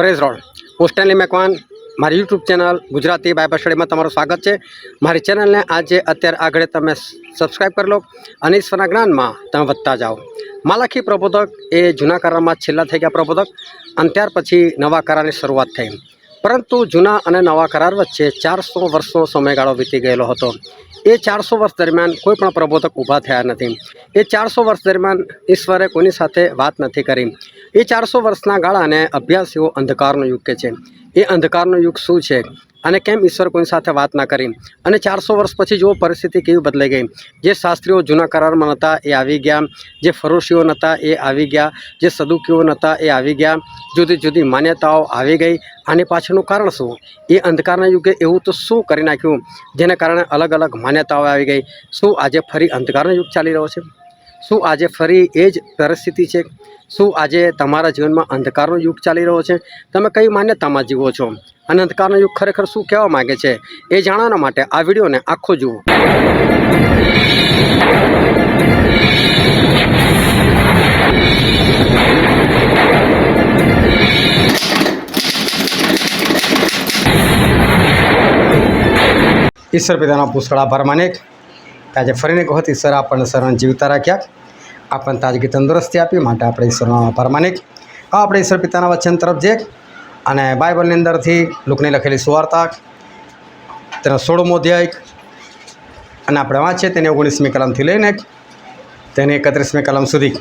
Praise road પોસ્ટનલી Macwan મારી YouTube channel Gujarati Bible સ્ટડીમાં તમારું સ્વાગત છે। મારી ચેનલને આજે અત્યારે આગળ તમે સબસ્ક્રાઈબ કરી લો અને ઈશ્વરના જ્ઞાનમાં તમે વધતા જાઓ। માલાખી પ્રબોધક એ જૂના કરારમાં છેલ્લા થઈ ગયા પ્રબોધક અને ત્યાર પછી નવા કરારની શરૂઆત થઈ, પરંતુ જૂના અને નવા કરાર વચ્ચે 400 વર્ષનો સમયગાળો વીતી ગયેલો હતો। એ 400 વર્ષ દરમિયાન કોઈ પણ પ્રબોધક ઊભા થયા નથી। એ 400 વર્ષ દરમિયાન ઈશ્વરે કોઈની સાથે વાત નથી કરી। એ 400 વર્ષના ગાળાને અભ્યાસીઓ અંધકારનો યુગ કહે છે। એ અંધકારનો યુગ શું છે અને કેમ ઈશ્વર કોઈની સાથે વાત ના કરી, અને 400 વર્ષ પછી જો પરિસ્થિતિ કેવી બદલાઈ ગઈ। જે શાસ્ત્રીઓ જૂના કરારમાં નહોતા એ આવી ગયા, જે ફરોશીઓ નહોતા એ આવી ગયા, જે સદુકીઓ નહોતા એ આવી ગયા, જુદી જુદી માન્યતાઓ આવી ગઈ। આની પાછળનું કારણ શું? એ અંધકારના યુગે એવું તો શું કરી નાખ્યું જેને કારણે અલગ અલગ માન્યતાઓ આવી ગઈ? શું આજે ફરી અંધકારનો યુગ ચાલી રહ્યો છે? શું આજે ફરી એ જ પરિસ્થિતિ છે? શું આજે તમારા જીવનમાં અંધકારનો યુગ ચાલી રહ્યો છે? તમે કઈ માન્યતામાં જીવો છો અને અંધકારનો યુગ ખરેખર શું કહેવા માગે છે એ જાણવા માટે આ વિડીયોને આખો જુઓ। ઈશ્વર પિતાના પુષ્કળ આભાર માનીએ કે આજે ફરીને એક વખત ઈશ્વર આપણને સર્વને જીવતા રાખ્યા, આપણને તાજગી તંદુરસ્તી આપી, માટે આપણે ઈશ્વરનો આભાર માનીએ। આપણે ઈશ્વર પિતાના વચન તરફ જઈએ અને બાઇબલની અંદરથી લુકની લખેલી સુવાર્તા તેનો 16મો અધ્યાય અને આપણે વાંચીએ તેની 19મી કલમથી લઈને તેની 31મી કલમ સુધી।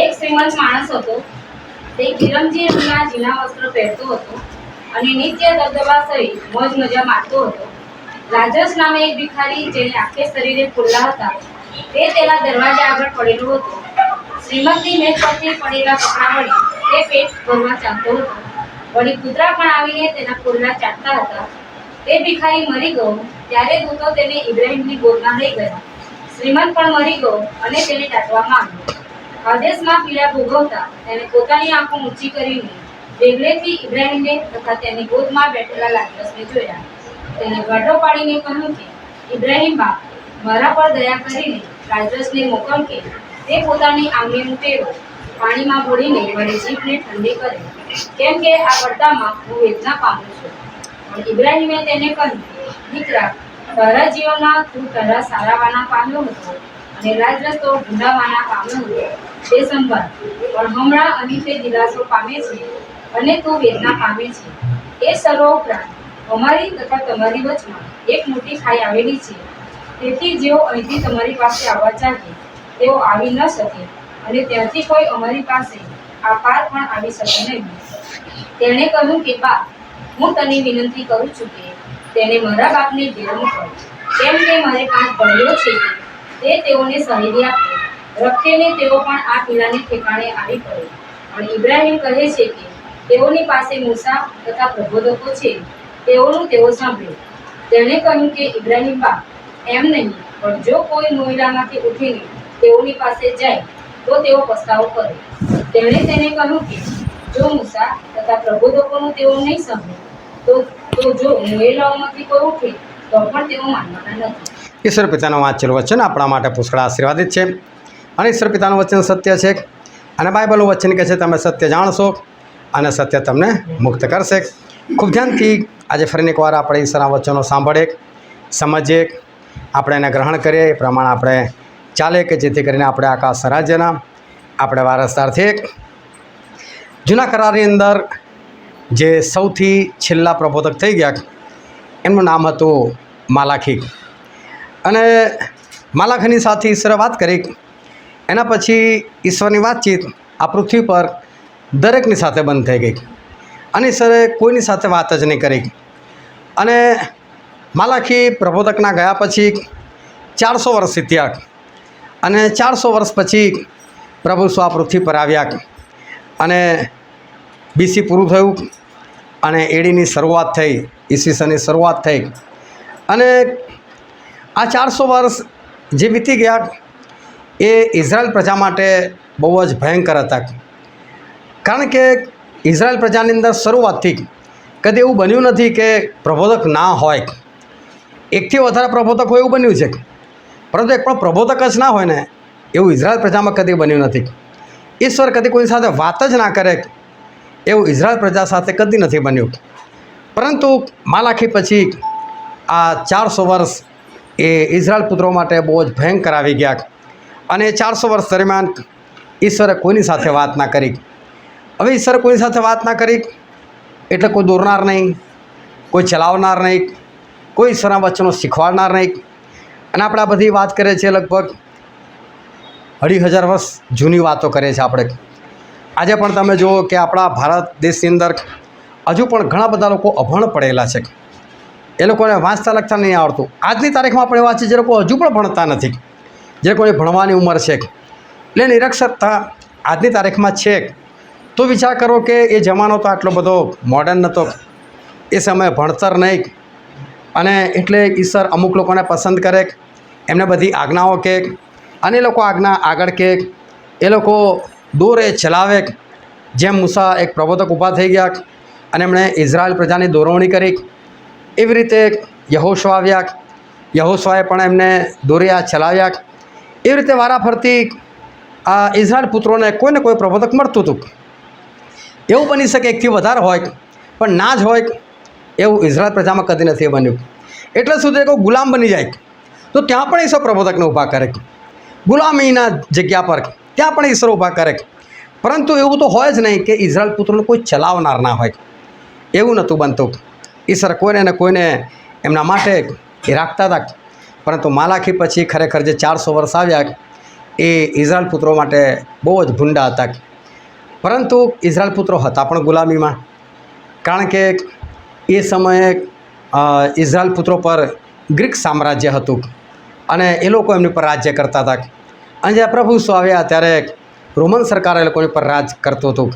એક શ્રીમંત માણસ હતો, તે કિરમજી રંગના ઝીણા વસ્ત્રો પહેરતો હતો અને નિત્ય દબદબા સહિત મોજ મજા મારતો હતો। રાજસ નામે એક ભિખારી, જેને આખે શરીરે ફૂલ્લા હતા, તે તેના દરવાજા આગળ પડેલો હતો। શ્રીમંતની મેજ પરથી પડેલા કપડા વળી તે પેટ ભરવા ચાહતો હતો, વળી કૂતરા પણ આવીને તેના ફૂલ્લા ચાટતા હતા। તે ભિખારી મરી ગયો ત્યારે દૂતો તેને ઇબ્રાહીમની ગોદમાં લઈ ગયા। શ્રીમંત પણ મરી ગયો અને તેને દાટવામાં આવ્યો। આદેશમાં પીડા ભોગવતા તેને પોતાની આંખો ઊંચી કરીને વેગળેથી ઇબ્રાહીમને તથા તેની ગોદમાં બેઠેલા લાજરસને જોયા। તેને ગાંઠો પાડીને કહ્યું કે, ઇબ્રાહીમ બાપ, મારા પર દયા કરીને લાજરસને મોકલ કે તે પોતાની આંગળીનું ટેરો પાણીમાં બોળીને મારી જીભને ઠંડી કરે, કેમ કે આ પડતામાં હું વેદના પામું છું। પણ ઇબ્રાહીમે તેને કહ્યું, દીકરા, તારા જીવનમાં તું તારા સારાવાના પામ્યો હતો અને લાજરસ તો ભૂંડાવાના પામ્યો હતો, તે સંભાળ। પણ હમણાં અહીં તે દિલાસો પામે છે અને તું વેદના પામે છે। એ સર્વ ઉપરાંત અમારી તથા તમારી વચમાં એક મોટી ખાઈ આવેલી છે, તેથી જેઓ અહીંથી તમારી પાસે આવવા ચાહે તેઓ આવી ન શકે અને ત્યાંથી કોઈ અમારી પાસે આ પાર પણ આવી શકે નહીં। તેણે કહ્યું કે, બાપ, હું તને વિનંતી કરું છું કે તેને મારા બાપને ઘેર મોકલ, કેમ કે મારે 5 ભાઈઓ છે કે તે તેઓને સહેલી આપે, રખેને તેઓ પણ આ પીડાને ઠેકાણે આવી પડે। પણ ઇબ્રાહીમ કહે છે કે તેઓની પાસે મૂસા તથા પ્રબોધકો છે, તેઓનું તેઓ સાંભળે। તેણે કહ્યું કે, ઇબ્રાહીમ બાપ, એમ નહીં, પણ જો કોઈ મોયલામાંથી ઉઠીને તેઓની પાસે જાય તો તેઓ પસ્તાવો કરે। તેણે તેને કહ્યું કે જો મૂસા તથા પ્રબોધકોનું તેઓ નહીં સાંભળે તો જો મોયલાઓમાંથી કોઈ ઉઠે તો પણ તેઓ માનવાના નથી। ઈશ્વર પિતાનું વાંચેલું વચન આપણા માટે પુષ્કળ આશીર્વાદિત છે અને ઈશ્વર પિતાનું વચન સત્ય છે અને બાઇબલનું વચન કહે છે તમે સત્ય જાણશો અને સત્ય તમને મુક્ત કરશે। ખૂબ ધ્યાનથી આજે ફરીને એકવાર આપણે ઈશ્વરના વચનો સાંભળીએ, સમજીએ, આપણે એને ગ્રહણ કરીએ, એ પ્રમાણે આપણે ચાલે કે જેથી કરીને આપણે આકાશ રાજ્યના આપણે વારસદાર થઈએ। જૂના કરારની અંદર જે સૌથી છેલ્લા પ્રબોધક થઈ ગયા એમનું નામ હતું માલાખી, અને માલાખીની સાથે ઈશ્વરે વાત કરી। એના પછી ઈશ્વરની વાતચીત આ પૃથ્વી પર દરેકની સાથે બંધ થઈ ગઈ અને ઈશ્વરે કોઈની સાથે વાત જ નહીં કરી। અને માલાખી પ્રબોધકના ગયા પછી 400 વર્ષ વીત્યા અને 400 વર્ષ પછી પ્રભુ આ પૃથ્વી પર આવ્યા અને બીસી પૂરું થયું અને એડીની શરૂઆત થઈ, ઈસવીસનની શરૂઆત થઈ। અને આ 400 વર્ષ જે વીતી ગયા એ ઇઝરાયલ પ્રજા માટે બહુ જ ભયંકર હતા, કારણ કે ઇઝરાયલ પ્રજાની અંદર શરૂઆતથી કદી એવું બન્યું નથી કે પ્રબોધક ના હોય। એકથી વધારે પ્રબોધક હોય એવું બન્યું છે, પરંતુ એક પણ પ્રબોધક જ ના હોય ને એવું ઇઝરાયલ પ્રજામાં કદી બન્યું નથી। ઈશ્વર કદી કોઈની સાથે વાત જ ના કરે એવું ઇઝરાયલ પ્રજા સાથે કદી નથી બન્યું. પરંતુ માલાખી પછી આ 400 વર્ષ એ ઇઝરાયલ પુત્રો માટે બહુ જ ભયંકર આવી ગયા. અને 400 વર્ષ દરમિયાન ઈશ્વરે કોઈની સાથે વાત ના કરી. હવે ઈશ્વરે કોઈની સાથે વાત ના કરી એટલે કોઈ દોરનાર નહીં, કોઈ ચલાવનાર નહીં, કોઈ ઈશ્વરના વચનો શીખવાડનાર નહીં. અને આપણે આ બધી વાત કરીએ છીએ લગભગ 2500 વર્ષ જૂની વાતો કરીએ છીએ આપણે. આજે પણ તમે જુઓ કે આપણા ભારત દેશની અંદર હજુ પણ ઘણા બધા લોકો અભણ પડેલા છે. એ લોકોને વાંચતા લખતા નહીં આવડતું. આજની તારીખમાં પણ એવા છે જે લોકો હજુ પણ ભણતા નથી, જે લોકોની ભણવાની ઉંમર છે એટલે નિરક્ષરતા આજની તારીખમાં છે. તો વિચાર કરો કે એ જમાનો તો આટલો બધો મોડર્ન નહોતો, એ સમયે ભણતર નહીં. અને એટલે ઈશ્વર અમુક લોકોને પસંદ કરે, એમને બધી આજ્ઞાઓ કહે અને એ લોકો આજ્ઞા આગળ કહે, એ લોકો દોરે ચલાવે. જેમ મૂસા એક પ્રબોધક ઊભા થઈ ગયા અને એમણે ઇઝરાયલ પ્રજાની દોરવણી કરી, એવી રીતે યહોશવા આવ્યા, યહોશવાએ પણ એમને દોર્યા ચલાવ્યા. એવી રીતે વારાફરતી આ ઇઝરાયલ પુત્રોને કોઈને કોઈ પ્રબોધક મળતું હતું. એવું બની શકે એકથી વધારે હોય પણ ના જ હોય એવું ઇઝરાયલ પ્રજામાં કદી નથી બન્યું. એટલે સુધી કોઈ ગુલામ બની જાય તો ત્યાં પણ ઈશ્વર પ્રબોધકને ઊભા કરે, ગુલામીના જગ્યા પર ત્યાં પણ ઈશ્વર ઊભા કરે. પરંતુ એવું તો હોય જ નહીં કે ઇઝરાયલ પુત્રોને કોઈ ચલાવનાર ના હોય. એવું નહોતું બનતું. ઈશ્વર કોઈને ને કોઈને એમના માટે એ રાખતા હતા. પરંતુ માલાખી પછી ખરેખર જે 400 વર્ષ આવ્યા એ ઇઝરાયલ પુત્રો માટે બહુ જ ભૂંડા હતા. પરંતુ ઇઝરાયલ પુત્રો હતા પણ ગુલામીમાં, કારણ કે એ સમયે ઇઝરાયલ પુત્રો પર ગ્રીક સામ્રાજ્ય હતું અને એ લોકો એમની પર રાજ્ય કરતા હતા. અને જ્યારે પ્રભુ ઈસુ આવ્યા ત્યારે રોમન સરકાર એ લોકોની પર રાજ કરતું હતું.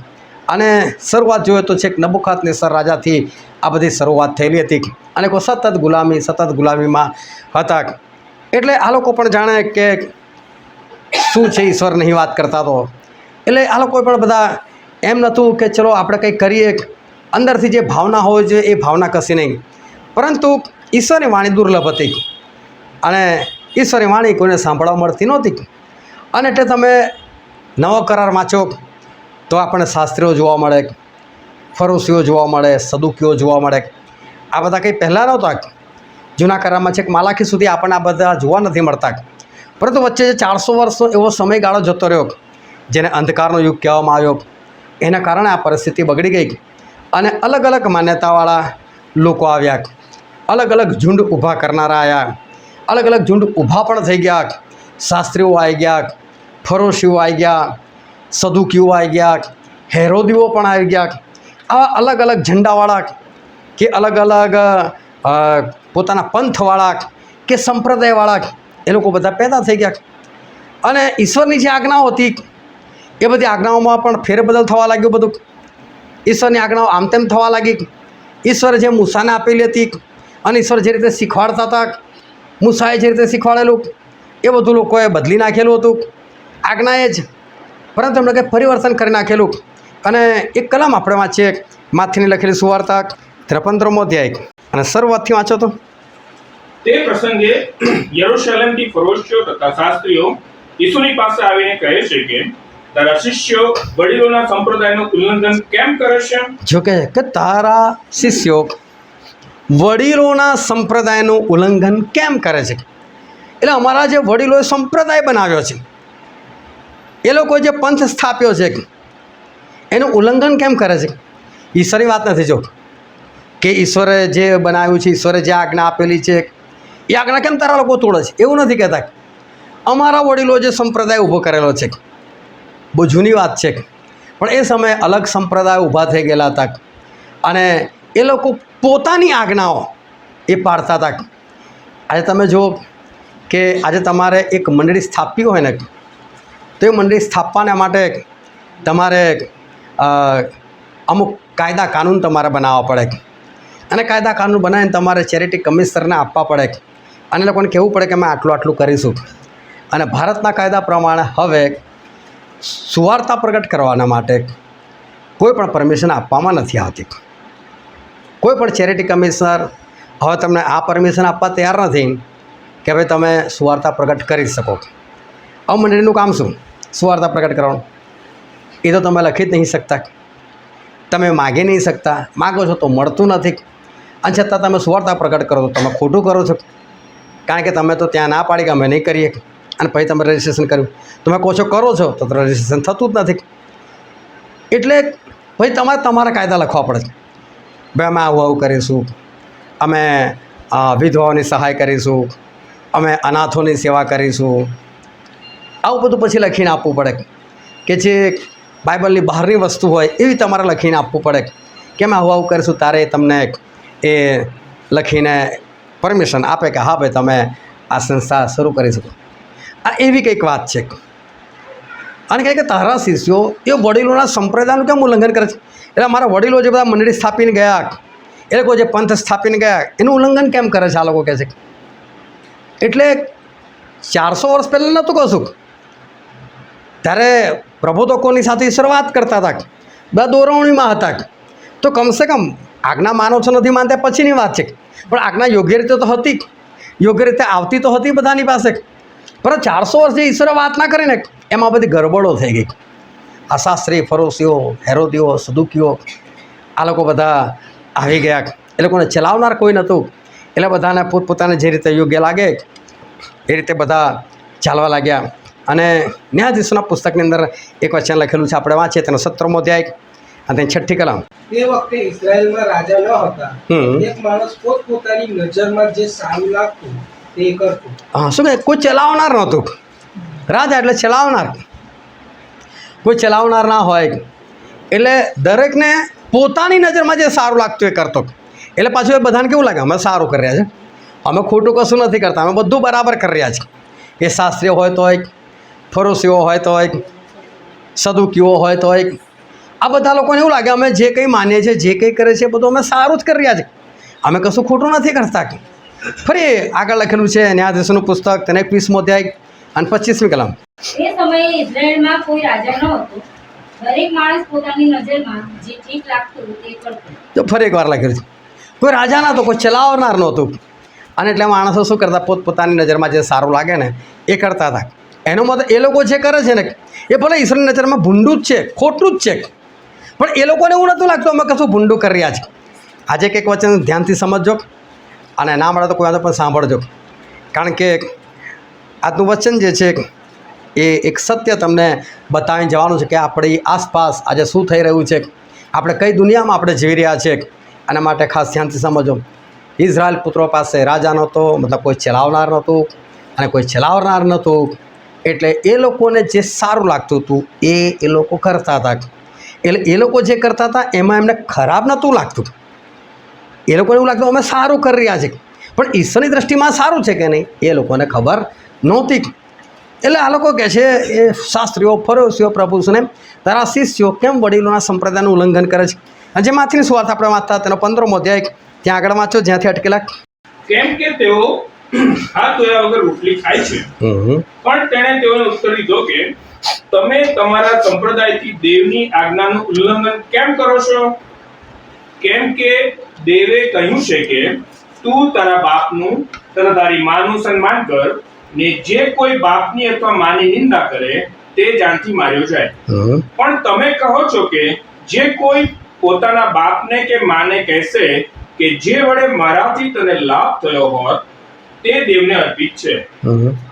અને શરૂઆત જોઈએ તો છેક નબુકદનેસર રાજાથી આ બધી શરૂઆત થયેલી હતી અને કોઈ સતત ગુલામીમાં હતા. એટલે આ લોકો પણ જાણે કે શું છે, ઈશ્વર નહીં વાત કરતા તો. એટલે આ લોકો પણ બધા એમ નહોતું કે ચલો આપણે કંઈક કરીએ, અંદરથી જે ભાવના હોય છે એ ભાવના કશી નહીં. પરંતુ ઈશ્વરની વાણી દુર્લભ હતી અને ઈશ્વરની વાણી કોઈને સાંભળવા મળતી નહોતી. અને એટલે તમે નવો કરાર વાંચો તો આપણને શાસ્ત્રીઓ જોવા મળે, ફરોશીઓ જોવા મળે, સદુકીઓ જોવા મળે. આ બધા કંઈ પહેલાં નહોતા. જૂના કરારમાં છેક માલાખી સુધી આપણને આ બધા જોવા નથી મળતા. પરંતુ વચ્ચે જે 400 વર્ષનો એવો સમયગાળો જતો રહ્યો જેને અંધકારનો યુગ કહેવામાં આવ્યો, એના કારણે આ પરિસ્થિતિ બગડી ગઈ અને અલગ અલગ માન્યતાવાળા લોકો આવ્યા, અલગ અલગ ઝુંડ ઊભા કરનારા આવ્યા, અલગ અલગ ઝુંડ ઊભા પણ થઈ ગયા. શાસ્ત્રીઓ આવી ગયા, ફરોશીઓ આવી ગયા, સદુકીઓ આવી ગયા, હેરોદીઓ પણ આવી ગયા. આવા અલગ અલગ ઝંડાવાળા કે અલગ અલગ પોતાના પંથવાળા કે સંપ્રદાયવાળા એ લોકો બધા પેદા થઈ ગયા. અને ઈશ્વરની જે આજ્ઞાઓ હતી એ બધી આજ્ઞાઓમાં પણ ફેરબદલ થવા લાગ્યું બધું. ઈશ્વરની આજ્ઞાઓ આમ તેમ થવા લાગી. ઈશ્વરે જે મૂસાને આપેલી હતી અને ઈશ્વર જે રીતે શીખવાડતા હતા, મૂસાએ જે રીતે શીખવાડેલું એ બધું લોકોએ બદલી નાખેલું હતું આજ્ઞાએ જ. પરંતુ એમણે કંઈ પરિવર્તન કરી નાખેલું. અને એક કલમ આપણે વાંચીએ, માથીની લખેલી સુવાર્તા 53મો અધ્યાય અને શરૂઆતથી વાંચો તો. તે પ્રસંગે યરૂશલેમથી ફરોશીઓ તથા શાસ્ત્રીઓ ઈસુની પાસે આવીને કહે છે કે તારા શિષ્યો વડીલોના સંપ્રદાયનું ઉલ્લંઘન કેમ કરે છે? જો કે તારા શિષ્યો વડીલોના સંપ્રદાયનું ઉલ્લંઘન કેમ કરે છે? એટલે અમારા જે વડીલોએ સંપ્રદાય બનાવ્યો છે, એ લોકોએ જે પંથ સ્થાપ્યો છે એનું ઉલ્લંઘન કેમ કરે છે? ઈશ્વરની વાત નથી. જો કે ઈશ્વરે જે બનાવ્યું છે, ઈશ્વરે જે આજ્ઞા આપેલી છે એ આજ્ઞા કેમ તારા લોકો તોડે છે? એવું નથી કહેતા. અમારા વડીલો જે સંપ્રદાય ઊભો કરેલો છે, બહુ જૂની વાત છે, પણ એ સમયે અલગ સંપ્રદાય ઊભા થઈ ગયેલા હતા અને એ લોકો પોતાની આજ્ઞાઓ એ પાડતા હતા. આજે તમે જુઓ કે આજે તમારે એક મંડળી સ્થાપવી હોય ને તો એ મંડળી સ્થાપવાના માટે તમારે અમુક કાયદા કાનૂન તમારે બનાવવા પડે અને કાયદા કાનૂન બનાવીને તમારે ચેરિટી કમિશનરને આપવા પડે અને લોકોને કહેવું પડે કે અમે આટલું આટલું કરીશું. અને ભારતના કાયદા પ્રમાણે હવે સુવાર્તા પ્રગટ કરવાના માટે કોઈ પણ પરમિશન આપવામાં નથી આવતી. કોઈ પણ ચેરિટી કમિશનર હવે તમને આ પરમિશન આપવા તૈયાર નથી કે ભાઈ તમે સુવાર્તા પ્રગટ કરી શકો. હવે મંડળીનું કામ શું? સુવાર્તા પ્રગટ કરવાનું. એ તો તમે લખી જ નહીં શકતા. તમે માગી નહીં શકતા, માગો છો તો મળતું નથી, અને છતાં તમે સ્વાર્થતા પ્રગટ કરો તો તમે ખોટું કરો છો, કારણ કે તમે તો ત્યાં ના પાડી કે અમે નહીં કરીએ, અને પછી તમે રજિસ્ટ્રેશન કર્યું, તમે કહો છો કરો છો તો રજિસ્ટ્રેશન થતું જ નથી. એટલે ભાઈ તમારે તમારા કાયદા લખવા પડે છે. ભાઈ અમે આવું આવું કરીશું, અમે વિધવાઓની સહાય કરીશું, અમે અનાથોની સેવા કરીશું, આવું બધું પછી લખીને આપવું પડે કે જે બાઇબલની બહારની વસ્તુ હોય એવી તમારે લખીને આપવું પડે કે અમે આવું આવું કરીશું. તારે તમને એ લખીને પરમિશન આપે કે હા ભાઈ તમે આ સંસ્થા શરૂ કરી શકો. આ એવી કંઈક વાત છે. અને કહે કે તારા શિષ્યો એ વડીલોના સંપ્રદાયનું કેમ ઉલ્લંઘન કરે છે? એટલે મારા વડીલો જે બધા મંડળી સ્થાપીને ગયા, એ લોકો જે પંથ સ્થાપીને ગયા, એનું ઉલ્લંઘન કેમ કરે છે આ લોકો કહે છે. એટલે 400 વર્ષ પહેલાં નહોતું કશું, ત્યારે પ્રભુ તો કોની સાથે શરૂઆત કરતા હતા, બધા દોરવણીમાં હતા. તો કમસે કમ આજ્ઞા માનો છો નથી માનતા પછીની વાત છે, પણ આજ્ઞા યોગ્ય રીતે તો હતી, યોગ્ય રીતે આવતી તો હતી બધાની પાસે. પણ 400 વર્ષ જે ઈશ્વરે વાત ના કરીને એમાં બધી ગરબડો થઈ ગઈ. આ શાસ્ત્રી, ફરોશીઓ, હેરોદીઓ, સદુકીઓ, આ લોકો બધા આવી ગયા. એ લોકોને ચલાવનાર કોઈ નહોતું, એટલે બધાને પોતપોતાને જે રીતે યોગ્ય લાગે એ રીતે બધા ચાલવા લાગ્યા. અને ન્યાયાધીશોના પુસ્તકની અંદર એક વચન લખેલું છે, આપણે વાંચીએ તેનો 17મો અધ્યાય અને 6ઠ્ઠી કલમ. તે વખતે ઇઝરાયલમાં રાજા ન હતા. એક માણસ પોતપોતાની નજરમાં જે સારું લાગતું તે કરતો. હા, શું કહે? કોઈ ચલાવનાર નહોતું. રાજા એટલે ચલાવનાર, કોઈ ચલાવનાર ના હોય. એટલે દરેકને પોતાની નજરમાં જે સારું લાગતું એ કરતો. એટલે પાછું એ બધાને કેવું લાગે અમે સારું કરી રહ્યા છે, અમે ખોટું કશું નથી કરતા, અમે બધું બરાબર કરી રહ્યા છીએ. એ શાસ્ત્રીઓ હોય તોય, ફરોશીઓ હોય તોય, સદુકીઓ હોય તોય, આ બધા લોકોને એવું લાગે અમે જે કંઈ માનીએ છીએ, જે કંઈ કરે છે એ બધું અમે સારું જ કરી રહ્યા છીએ, અમે કશું ખોટું નથી કરતા. ફરી આગળ લખેલું છે ન્યાયાધીશોનું પુસ્તક તેને 21મો અધ્યાય અને 25મી કલમ. એ સમયે ઇઝરાયલમાં કોઈ રાજા ન હતો. દરેક માણસ પોતાની નજરમાં જે ઠીક લાગતું તે કરતો. તો ફરી એકવાર લખેલું છે, કોઈ રાજા નહોતો, કોઈ ચલાવનાર નહોતું. અને એટલે માણસો શું કરતા? પોતપોતાની નજરમાં જે સારું લાગે ને એ કરતા હતા. એનો મતલબ એ લોકો જે કરે છે ને એ ભલે ઈશ્વરની નજરમાં ભૂંડું જ છે, ખોટું જ છે, પણ એ લોકોને એવું નહોતું લાગતું અમે કશું ભૂંડું કરી રહ્યા છીએ. આજે કંઈક વચન ધ્યાનથી સમજજો, અને ના મળે તો કોઈ વાંધો પણ સાંભળજો, કારણ કે આજનું વચન જે છે એ એક સત્ય તમને બતાવીને જવાનું છે કે આપણી આસપાસ આજે શું થઈ રહ્યું છે, આપણે કઈ દુનિયામાં આપણે જીવી રહ્યા છીએ. આના માટે ખાસ ધ્યાનથી સમજો. ઇઝરાયલ પુત્રો પાસે રાજા નહોતો, મતલબ કોઈ ચલાવનાર નહોતું અને કોઈ ચલાવનાર નહોતું. એટલે એ લોકોને જે સારું લાગતું હતું એ લોકો કરતા હતા. એટલે એ લોકો જે કરતા હતા એમાં એમને ખરાબ નહોતું લાગતું. એ લોકોને એવું લાગતું અમે સારું કરી રહ્યા છીએ, પણ ઈશ્વરની દૃષ્ટિમાં સારું છે કે નહીં એ લોકોને ખબર નહોતી. એટલે આ લોકો કહે છે એ શાસ્ત્રીઓ, ફરોશીઓ, પ્રભુને તારા શિષ્યો કેમ વડીલોના સંપ્રદાયનું ઉલ્લંઘન કરે છે. અને જે માથીની સુવાર્તા આપણે વાંચતા તેનો 15મો અધ્યાય ત્યાં આગળ વાંચો જ્યાંથી અટકેલા. કેમ કે તેઓ હાથ ધોયા વગર રોટલી ખાય છે. પણ તેણે તેઓને ઉત્તર દીધો કે તમે તમારા સંપ્રદાયથી દેવની આજ્ઞાનું ઉલ્લંઘન કેમ કરો છો? કેમ કે દેવે કહ્યું છે કે તું તારા બાપનું તથા તારી માનું સન્માન કર, ને જે કોઈ બાપની અથવા માની નિંદા કરે તે જાનથી માર્યો જાય. પણ તમે કહો છો કે જે કોઈ પોતાના બાપને કે માને કહેશે કે જે વડે મારાથી તને લાભ થયો હોત તે દેવને અર્પિત છે,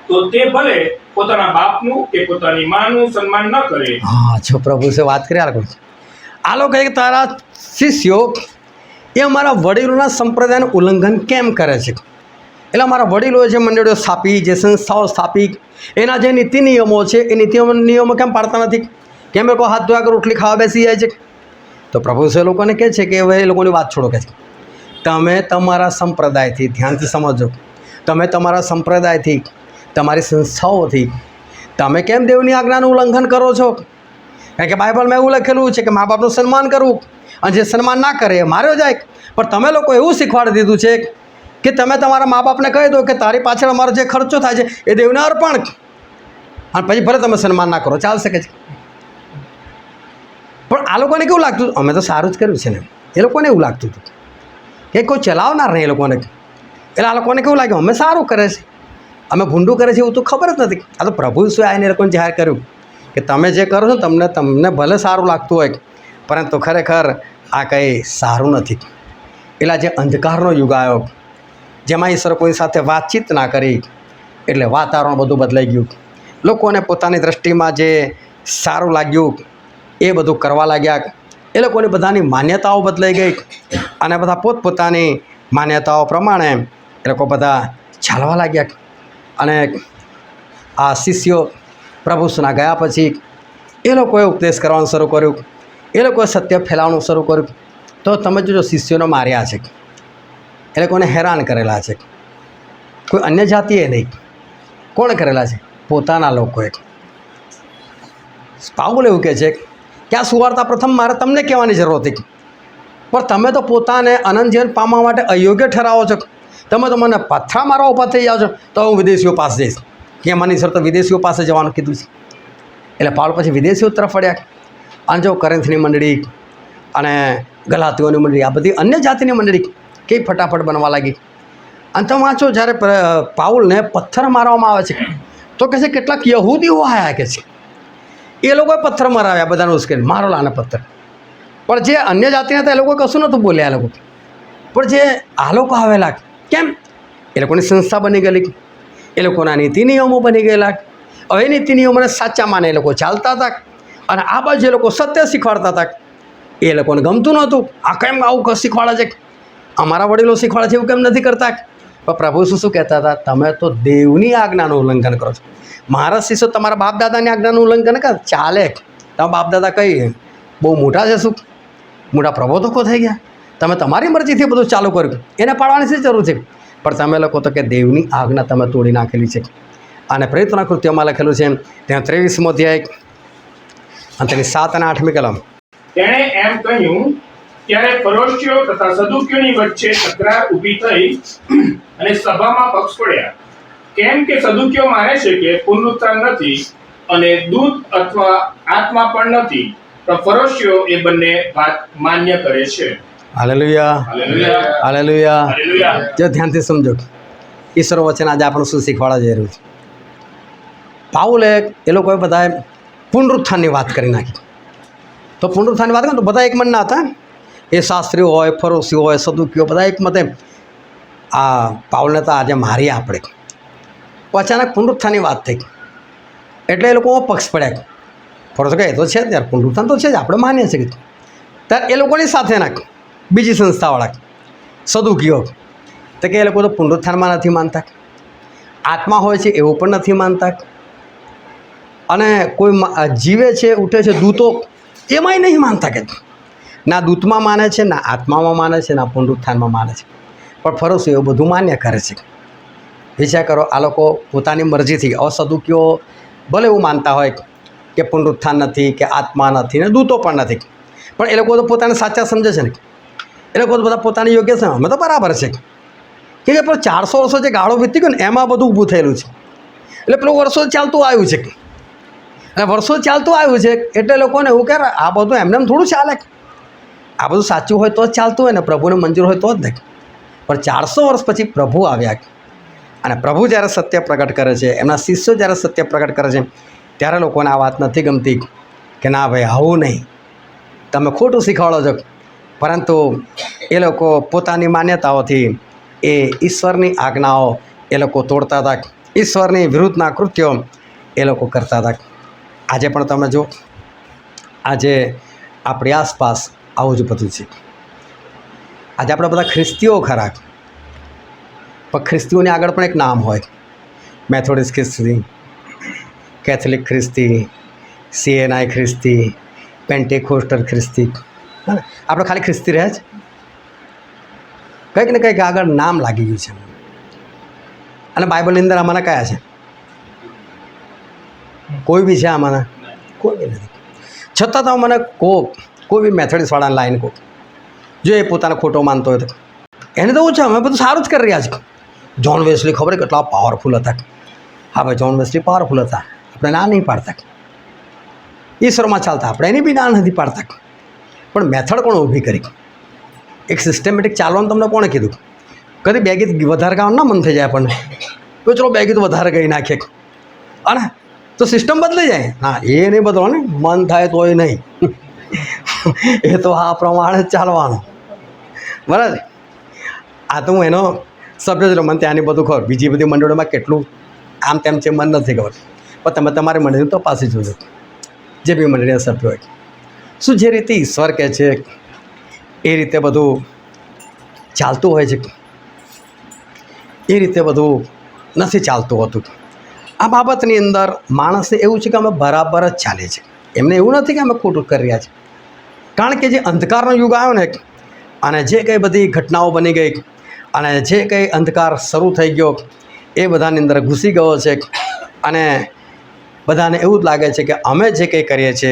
તો તે ભલે પોતાના બાપનું કે પોતાની માનું સન્માન ન કરે. હા, જો પ્રભુ સે વાત કરી આ લોકો કહે કે તારા શિષ્યો એ અમારા વડીલોના સંપ્રદાયનું ઉલ્લંઘન કેમ કરે છે? એટલે અમારા વડીલોએ જે મંડળીઓ સ્થાપી, જે સંસ્થાઓ સ્થાપી, એના જે નીતિ નિયમો છે એ નિયમો કેમ પાડતા નથી? કેમ એ લોકો હાથ ધોયા કે રોટલી ખાવા બેસી જાય છે? તો પ્રભુ એ લોકોને કહે છે કે હવે એ લોકોની વાત છોડો, કે છે તમે તમારા સંપ્રદાયથી, ધ્યાનથી સમજો, તમે તમારા સંપ્રદાયથી, તમારી સંસ્થાઓથી તમે કેમ દેવની આજ્ઞાનું ઉલ્લંઘન કરો છો? કારણ કે બાઇબલમાં એવું લખેલું છે કે મા બાપનું સન્માન કરવું, અને જે સન્માન ના કરે એ માર્યો જાય. પણ તમે લોકો એવું શીખવાડી દીધું છે કે તમે તમારા મા બાપને કહી દો કે તારી પાછળ અમારો જે ખર્ચો થાય છે એ દેવને અર્પણ, અને પછી ભલે તમે સન્માન ના કરો ચાલશે કે છે. પણ આ લોકોને કેવું લાગતું? અમે તો સારું જ કર્યું છે ને. એ લોકોને એવું લાગતું હતું કે કોઈ ચલાવનાર નહીં એ લોકોને. એટલે આ લોકોને કેવું લાગ્યું અમે સારું કરે છે, અમે ભૂંડું કરે છે એવું તો ખબર જ નથી. આ તો પ્રભુ શું આવીને એ લોકોને જાહેર કર્યું કે તમે જે કરો છો તમને ભલે સારું લાગતું હોય, પરંતુ ખરેખર આ કંઈ સારું નથી. એટલે જે અંધકારનો યુગ આવ્યો, જેમાં ઈશ્વર કોઈ સાથે વાતચીત ના કરી, એટલે વાતાવરણ બધું બદલાઈ ગયું. લોકોને પોતાની દૃષ્ટિમાં જે સારું લાગ્યું એ બધું કરવા લાગ્યા. એ લોકોની બધાની માન્યતાઓ બદલાઈ ગઈ અને બધા પોતપોતાની માન્યતાઓ પ્રમાણે એ લોકો બધા ચાલવા લાગ્યા. અને આ શિષ્યો પ્રભુના ગયા પછી એ લોકોએ ઉપદેશ કરવાનું શરૂ કર્યું, એ લોકોએ સત્ય ફેલાવવાનું શરૂ કર્યું. તો તમે જોજો, શિષ્યોને માર્યા છે, એ લોકોને હેરાન કરેલા છે. કોઈ અન્ય જાતિએ નહીં. કોણે કરેલા છે? પોતાના લોકોએ. પાઉલ એવું કહે છે કે આ સુવાર્તા પ્રથમ મારે તમને કહેવાની જરૂર હતી, પણ તમે તો પોતાને અનંત જીવન પામવા માટે અયોગ્ય ઠરાવો છો. તમે તો મને પથ્થરા મારવા ઊભા થઈ જાઓ છો, તો હું વિદેશીઓ પાસે જઈશ. કે મને સર તો વિદેશીઓ પાસે જવાનું કીધું છે. એટલે પાઉલ પછી વિદેશીઓ તરફ વળ્યા. અને જો કોરિન્થની મંડળી અને ગલાતીઓની મંડળી, આ બધી અન્ય જાતિની મંડળી કેવી ફટાફટ બનવા લાગી. અને તમે વાંચો, જ્યારે પાઉલને પથ્થર મારવામાં આવે છે તો કહે છે કેટલાક યહૂદીઓ આવ્યા કે છે, એ લોકોએ પથ્થર મરાવ્યા બધાને ઉશ્કેરી, મારો લાને પથ્થર. પણ જે અન્ય જાતિના હતા એ લોકો કશું નહોતું બોલ્યા. આ લોકો પણ જે આ લોકો આવેલા, કેમ? એ લોકોની સંસ્થા બની ગયેલી, એ લોકોના નીતિ નિયમો બની ગયેલા. હવે નીતિ નિયમોને સાચા માને એ લોકો ચાલતા હતા, અને આ બાજુ જે લોકો સત્ય શીખવાડતા હતા એ લોકોને ગમતું નહોતું. આ કેમ આવું શીખવાડે છે? અમારા વડીલો શીખવાડે છે એવું કેમ નથી કરતા? પણ પ્રભુ શું કહેતા હતા? તમે તો દેવની આજ્ઞાનું ઉલ્લંઘન કરો છો. મારા શિષ્યો તમારા બાપ દાદાની આજ્ઞાનું ઉલ્લંઘન કરે ચાલે? તમારા બાપ દાદા કઈ બહુ મોટા છે? શું મોટા પ્રબોધકો થઈ ગયા? તમે તમારી મરજીથી બધું ચાલુ કર્યું, એને પાડવાની શી જરૂર છે? પણ તમે લોકો તો કે દેવની આજ્ઞા તમે તોડી નાખેલી છે. અને પ્રેરિતોના કૃત્યોમાં લખેલું છે ત્યાં 23મો અધ્યાય અને તેની 7 અને 8મી કલમ. તેણે એમ કહ્યું ત્યારે ફરોશીઓ તથા સદુકીઓની વચ્ચે તકરાર ઊભી થઈ અને સભામાં પક્ષ પડ્યા. કેમ કે સદુકીઓ માને છે કે પુનરુત્થાન નથી અને દૂત અથવા આત્મા પણ નથી, પણ ફરોશીઓ એ બંને વાત માન્ય કરે છે. Hallelujah, hallelujah, hallelujah. હાલેલુયા. જો ધ્યાનથી સમજો, ઈશ્વર વચન આજે આપણને શું શીખવાડવા જઈ રહ્યું છે. પાઉલે એ લોકોએ બધાએ પુનરુત્થાનની વાત કરી નાખી. તો પુનરુત્થાનની વાત કરે તો બધા એક મનના હતા. એ શાસ્ત્રીઓ હોય, ફરોશીઓ હોય, સદુકીઓ, બધા એક મતે આ પાઉલને તો આજે મારીએ આપણે. અચાનક પુનરુત્થાનની વાત થઈ એટલે એ લોકો પક્ષ પડ્યા. ફરોશો કે એ તો છે જ યાર, પુનરુત્થાન તો છે જ, આપણે માનીએ છીએ. ત્યારે એ લોકોની સાથે નાખ બીજી સંસ્થાવાળા સદુકીઓ તો કે એ લોકો તો પુનરુત્થાનમાં નથી માનતા, આત્મા હોય છે એવું પણ નથી માનતા, અને કોઈ જીવે છે, ઉઠે છે, દૂતો એમાંય નહીં માનતા. કે ના દૂતમાં માને છે, ના આત્મામાં માને છે, ના પુનરુત્થાનમાં માને છે. પણ ફરોશી એવું બધું માન્ય કરે છે. વિચાર કરો, આ લોકો પોતાની મરજીથી, અસદુકીઓ ભલે એવું માનતા હોય કે પુનરુત્થાન નથી, કે આત્મા નથી, ને દૂતો પણ નથી, પણ એ લોકો તો પોતાને સાચા સમજે છે ને. એ લોકો તો બધા પોતાની યોગ્ય છે, અમે તો બરાબર છે. કે પેલું 400 વર્ષો જે ગાળો વીતી ગયો ને એમાં બધું ઊભું થયેલું છે. એટલે પેલું વર્ષો ચાલતું આવ્યું છે, અને વર્ષો ચાલતું આવ્યું છે એટલે લોકોને એવું કે આ બધું એમને થોડું ચાલે. આ બધું સાચું હોય તો જ ચાલતું હોય ને, પ્રભુને મંજૂર હોય તો જ નહીં. પણ 400 વર્ષ પછી પ્રભુ આવ્યા, અને પ્રભુ જ્યારે સત્ય પ્રગટ કરે છે, એમના શિષ્યો જ્યારે સત્ય પ્રગટ કરે છે, ત્યારે લોકોને આ વાત નથી ગમતી કે ના ભાઈ આવું નહીં, તમે ખોટું શીખવાડો છો. પરંતુ એ લોકો પોતાની માન્યતાઓથી એ ઈશ્વરની આજ્ઞાઓ એ લોકો તોડતા હતા, ઈશ્વરની વિરુદ્ધના કૃત્યો એ લોકો કરતા હતા. આજે પણ તમે જો, આજે આપણી આસપાસ આવું જ બધું છે. આજે આપણે બધા ખ્રિસ્તીઓ ખરા, પણ ખ્રિસ્તીઓની આગળ પણ એક નામ હોય, મેથોડિસ્ટ ખ્રિસ્તી, કેથોલિક ખ્રિસ્તી, CNI ખ્રિસ્તી, પેન્ટેકોસ્ટલ ખ્રિસ્તી. આપણે ખાલી ખ્રિસ્તી રહે છે, કંઈક ને કંઈક આગળ નામ લાગી ગયું છે. અને બાઇબલની અંદર આમાંના કયા છે? કોઈ બી છે આમાંના? કોઈ બી નથી. છતાં તો મને કોઈ બી મેથોડિસ્ટવાળાને લાઈન કહો, જો એ પોતાને ખોટો માનતો હોય તો એને તો ઓછા, અમે બધું સારું જ કરી રહ્યા છીએ. જ્હોન વેસ્લી ખબર કેટલા પાવરફુલ હતા? હા ભાઈ, જ્હોન વેસ્લી પાવરફુલ હતા, આપણે ના નહીં પાડતા. ઈશ્વરમાં ચાલતા આપણે એની બી ના નથી પાડતા. પણ મેથડ કોણ ઊભી કરી? એક સિસ્ટમેટિક ચાલવાનું તમને કોણે કીધું? કદી બે ગીત વધારે ગાવાનું ના મન થઈ જાય આપણને, તો ચલો બે ગીત વધારે ગઈ નાખીએ, અને તો સિસ્ટમ બદલાઈ જાય. ના, એ નહીં બદલવાનું, મન થાય તોય નહીં. એ તો આ પ્રમાણે જ ચાલવાનું, બરાબર. આ તો હું એનો સભ્ય જ મને ત્યાંની બધું ખબર. બીજી બધી મંડળોમાં કેટલું આમ તેમ છે મને નથી ખબર, પણ તમે તમારી મંડળી તપાસી જોજો, જે બી મંડળીના સભ્યો હોય શું જે રીતે ઈશ્વર કહે છે એ રીતે બધું ચાલતું હોય છે, એ રીતે બધું નથી ચાલતું હોતું. આ બાબતની અંદર માણસને એવું છે કે અમે બરાબર જ ચાલીએ છીએ, એમને એવું નથી કે અમે ખોટું કરી રહ્યા છીએ. કારણ કે જે અંધકારનો યુગ આવ્યો ને, અને જે કંઈ બધી ઘટનાઓ બની ગઈ, અને જે કંઈ અંધકાર શરૂ થઈ ગયો એ બધાની અંદર ઘૂસી ગયો છે, અને બધાને એવું જ લાગે છે કે અમે જે કંઈ કરીએ છીએ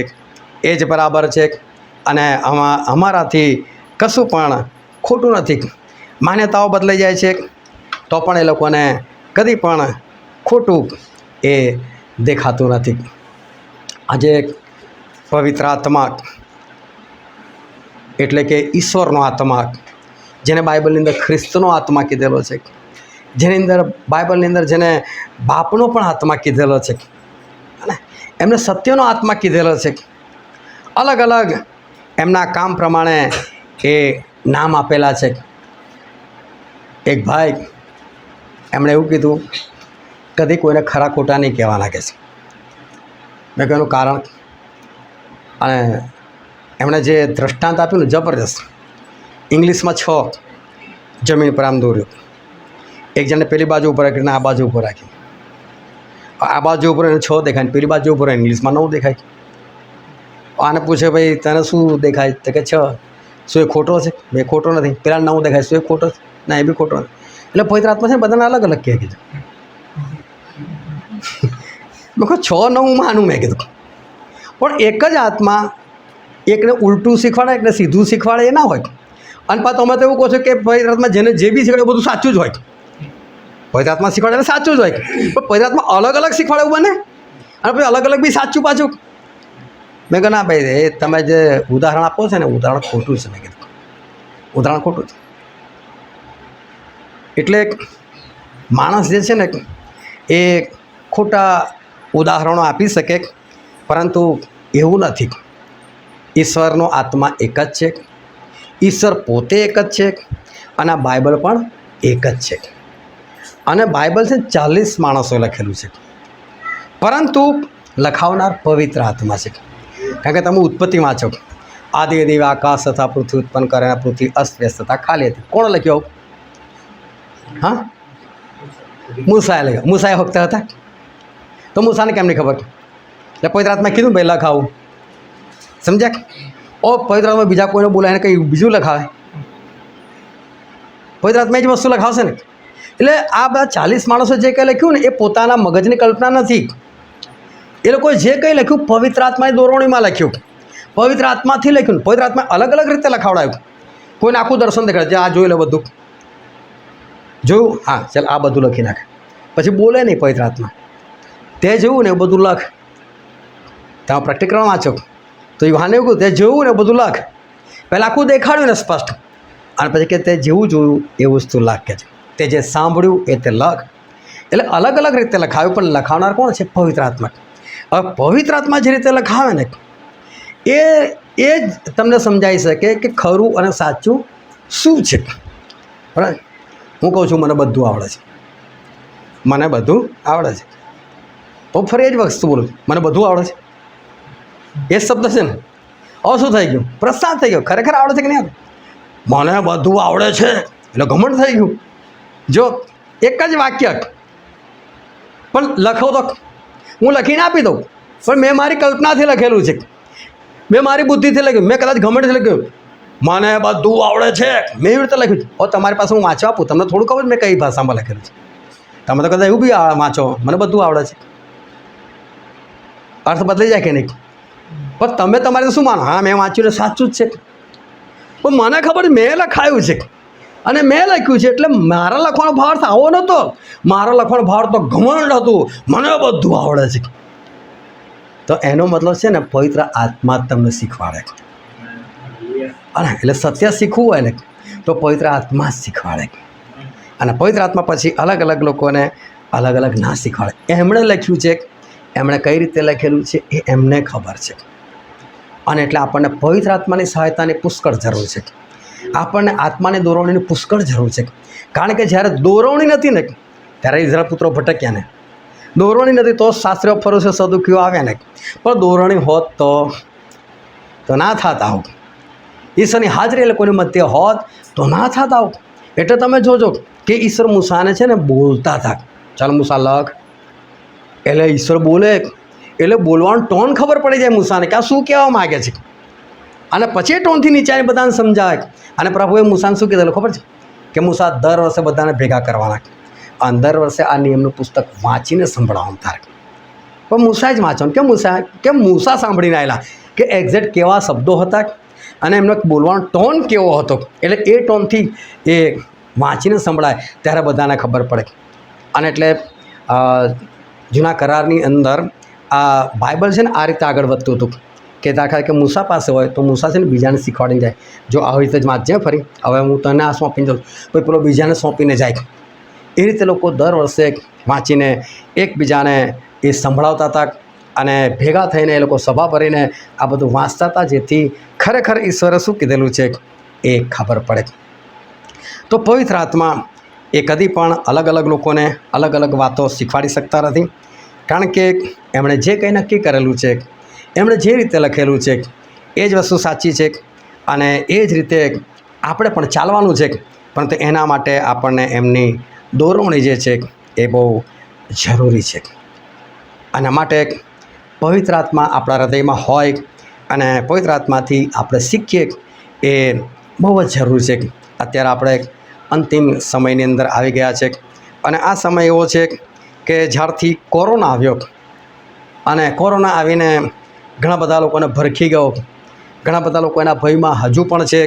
એ જ બરાબર છે, અને અમારાથી કશું પણ ખોટું નથી. માન્યતાઓ બદલાઈ જાય છે તો પણ એ લોકોને કદી પણ ખોટું એ દેખાતું નથી. આજે પવિત્ર આત્મા એટલે કે ઈશ્વરનો આત્મા, જેને બાઇબલની અંદર ખ્રિસ્તનો આત્મા કીધેલો છે, જેની અંદર બાઇબલની અંદર જેને બાપનો પણ આત્મા કીધેલો છે, અને એમને સત્યનો આત્મા કીધેલો છે. અલગ અલગ એમના કામ પ્રમાણે એ નામ આપેલા છે. એક ભાઈ એમણે એવું કીધું, કદી કોઈને ખરા ખોટા નહીં કહેવા લાગે છે. મેં કહ્યું કારણ, અને એમણે જે દ્રષ્ટાંત આપ્યું ને જબરદસ્ત, ઇંગ્લિશમાં 6 જમીન પર આમ દોર્યું, એક જણને પેલી બાજુ ઉપર રાખીને આ બાજુ ઉપર રાખી, આ બાજુ ઉપર એને 6 દેખાય, પેલી બાજુ ઉપર ઇંગ્લિશમાં 9 દેખાય. આને પૂછે ભાઈ તને શું દેખાય? તો કે 6. શું એ ખોટો છે? એ ખોટો નથી. પેલા 9 દેખાય, શું એ ખોટો છે? ના, એ બી ખોટો નથી. એટલે પવિત્ર આત્મા છે ને બધાને અલગ અલગ કહે કીધું. મેં કહું 6, 9 માનું, મેં કીધું, પણ એક જ આત્મા એકને ઉલટું શીખવાડે, એકને સીધું શીખવાડે એ ના હોય. અને પાછું તમે તો એવું કહો છો કે પવિત્ર આત્મા જેને જે બી શીખવાડે બધું સાચું જ હોય. પવિત્ર આત્મા શીખવાડે એટલે સાચું જ હોય, પણ પવિત્ર આત્મા અલગ અલગ શીખવાડે એવું બને, અને પછી અલગ અલગ બી સાચું પાછું. મેં કહ્યું ના ભાઈ, એ તમે જે ઉદાહરણ આપો છો ને ઉદાહરણ ખોટું છે. મેં કીધું ઉદાહરણ ખોટું છે. એટલે માણસ જે છે ને એ ખોટા ઉદાહરણો આપી શકે, પરંતુ એવું નથી. ઈશ્વરનો આત્મા એક જ છે, ઈશ્વર પોતે એક જ છે, અને આ બાઇબલ પણ એક જ છે. અને બાઇબલ છે 40 માણસોએ લખેલું છે, પરંતુ લખાવનાર પવિત્ર આત્મા છે. કારણ કે તમે ઉત્પત્તિ વાંચો, આદિ દેવ આકાશ તથા પૃથ્વી ઉત્પન્ન કરે, પૃથ્વી અસ્તવ્યસ્ત તથા ખાલી હતી. કોણ લખ્યો? હા, મૂસાએ લખ્યો. મૂસાએ વખતે હતા તો મૂસાને કેમ નહીં ખબર? એટલે પવિત્ર આત્મા કીધું ભાઈ લખાવું, સમજ્યા? ઓ પવિત્ર આત્મા બીજા કોઈને બોલાવીને કંઈ બીજું લખાવે? પવિત્ર આત્મા જ વસ્તુ લખાવશે ને. એટલે આ બધા 40 માણસો જે કંઈ લખ્યું ને એ પોતાના મગજની કલ્પના નથી. એ લોકોએ જે કંઈ લખ્યું પવિત્ર આત્માની દોરવણીમાં લખ્યું, પવિત્ર આત્માથી લખ્યું. પવિત્ર આત્મા અલગ અલગ રીતે લખાવડાવ્યું. કોઈને આખું દર્શન દેખાડે, આ જોઈ લે બધું જોયું, હા ચાલ આ બધું લખી નાખે. પછી બોલે નહીં પવિત્ર આત્મા, તે જોયું ને એ બધું લખ. તમે પ્રેક્ટિકલ વાંચો તો યુહાને એવું કહ્યું, તે જોયું ને બધું લખ. પહેલાં આખું દેખાડ્યું ને સ્પષ્ટ, અને પછી કે તે જેવું જોયું એ વસ્તુ લખ કે છે. તે જે સાંભળ્યું એ તે લખ. એટલે અલગ અલગ રીતે લખાવ્યું, પણ લખાવનાર કોણ છે? પવિત્ર આત્મા. હવે પવિત્ર આત્મા જે રીતે લખાવે ને એ જ તમને સમજાવી શકે કે ખરું અને સાચું શું છે. બરાબર. હું કહું છું મને બધું આવડે છે, મને બધું આવડે છે, તો ફરી એ જ વસ્તુ બોલું, મને બધું આવડે છે. એ શબ્દ છે ને, હવે શું થઈ ગયું? પ્રસાદ થઈ ગયો. ખરેખર આવડે છે કે નહીં? મને બધું આવડે છે એટલે ઘમંડ થઈ ગયું. જો એક જ વાક્ય પણ લખો તો હું લખીને આપી દઉં, પણ મેં મારી કલ્પનાથી લખેલું છે, મેં મારી બુદ્ધિથી લખ્યું, મેં કદાચ ઘમંડથી લખ્યું, મને બધું આવડે છે, મેં એવી રીતે લખ્યું. હવે તમારી પાસે હું વાંચવા આપું, તમને થોડું ખબર મેં કઈ ભાષામાં લખેલું છે. તમે તો કદાચ એવું બી વાંચો, મને બધું આવડે છે, અર્થ બદલાઈ જાય કે નહીં? પણ તમે તમારે શું માનો? હા મેં વાંચ્યું ને સાચું જ છે, પણ મને ખબર મેં લખાયું છે અને મેં લખ્યું છે, એટલે મારા લખવાનો ભાવ આવો નહોતો. મારા લખવાનો ભાવ તો ઘમંડ હતું, મને બધું આવડે છે. તો એનો મતલબ છે ને પવિત્ર આત્મા તમને શીખવાડે. અને એટલે સત્ય શીખવું હોય ને તો પવિત્ર આત્મા જ શીખવાડે. અને પવિત્ર આત્મા પછી અલગ અલગ લોકોને અલગ અલગ ના શીખવાડે. એમણે લખ્યું છે, એમણે કઈ રીતે લખેલું છે એ એમને ખબર છે. અને એટલે આપણને પવિત્ર આત્માની સહાયતાની પુષ્કળ જરૂર છે. આપણને આત્માની દોરવણીની પુષ્કળ જરૂર છે. કારણ કે જ્યારે દોરવણી નથી ને ત્યારે ઇઝરાયલ પુત્રો ભટક્યા ને. દોરવણી નથી તો શાસ્ત્રીઓ ફરોશે સદુકીઓ આવ્યા ને. પણ દોરવણી હોત તો ના થાત આવું. ઈશ્વરની હાજરી એ લોકોની મધ્ય હોત તો ના થાત આવું. એટલે તમે જોજો કે ઈશ્વર મૂસાને છે ને બોલતા હતા. ચાલ મૂસા લખ. એટલે ઈશ્વર બોલે એટલે બોલવાનું ટોન ખબર પડી જાય મૂસાને કે આ શું કહેવા માગે છે. અને પછી ટોનથી નીચે બધાને સમજાવે. અને પ્રભુએ મૂસાને શું કીધેલું ખબર છે કે મૂસા દર વર્ષે બધાને ભેગા કરવાના અને દર વર્ષે આ નિયમનું પુસ્તક વાંચીને સંભળાવવાનું તારે. પણ મૂસા જ વાંચવાનું કે મૂસા સાંભળીને આવેલા કે એક્ઝેક્ટ કેવા શબ્દો હતા અને એમનો બોલવાનો ટોન કેવો હતો. એટલે એ ટોનથી એ વાંચીને સંભળાય ત્યારે બધાને ખબર પડે. અને એટલે જૂના કરારની અંદર આ બાઇબલ છે ને આ રીતે આગળ વધતું હતું કે દાખલા કે મૂસા પાસે હોય તો મૂસા છે ને બીજાને શીખવાડીને જાય. જો આવી રીતે જ વાંચજે ફરી, હવે હું તને આ સોંપીને જાઉં, પછી પેલો બીજાને સોંપીને જાય. એ રીતે લોકો દર વર્ષે વાંચીને એકબીજાને એ સંભળાવતા હતા અને ભેગા થઈને એ લોકો સભા ભરીને આ બધું વાંચતા હતા, જેથી ખરેખર ઈશ્વરે શું કીધેલું છે એ ખબર પડે. તો પવિત્ર આત્મા એ કદી પણ અલગ અલગ લોકોને અલગ અલગ વાતો શીખવાડી શકતા નથી. કારણ કે એમણે જે કંઈ નક્કી કરેલું છે, એમણે જે રીતે લખેલું છે એ જ વસ્તુ સાચી છે અને એ જ રીતે આપણે પણ ચાલવાનું છે. પરંતુ એના માટે આપણને એમની દોરવણી જે છે એ બહુ જરૂરી છે. આના માટે પવિત્ર આત્મા આપણા હૃદયમાં હોય અને પવિત્ર આત્માથી આપણે શીખીએ એ બહુ જ જરૂરી છે. અત્યારે આપણે અંતિમ સમયની અંદર આવી ગયા છે અને આ સમય એવો છે કે જ્યારથી કોરોના આવ્યો અને કોરોના આવીને ઘણા બધા લોકોને ભરખી ગયો, ઘણા બધા લોકો એના ભયમાં હજુ પણ છે.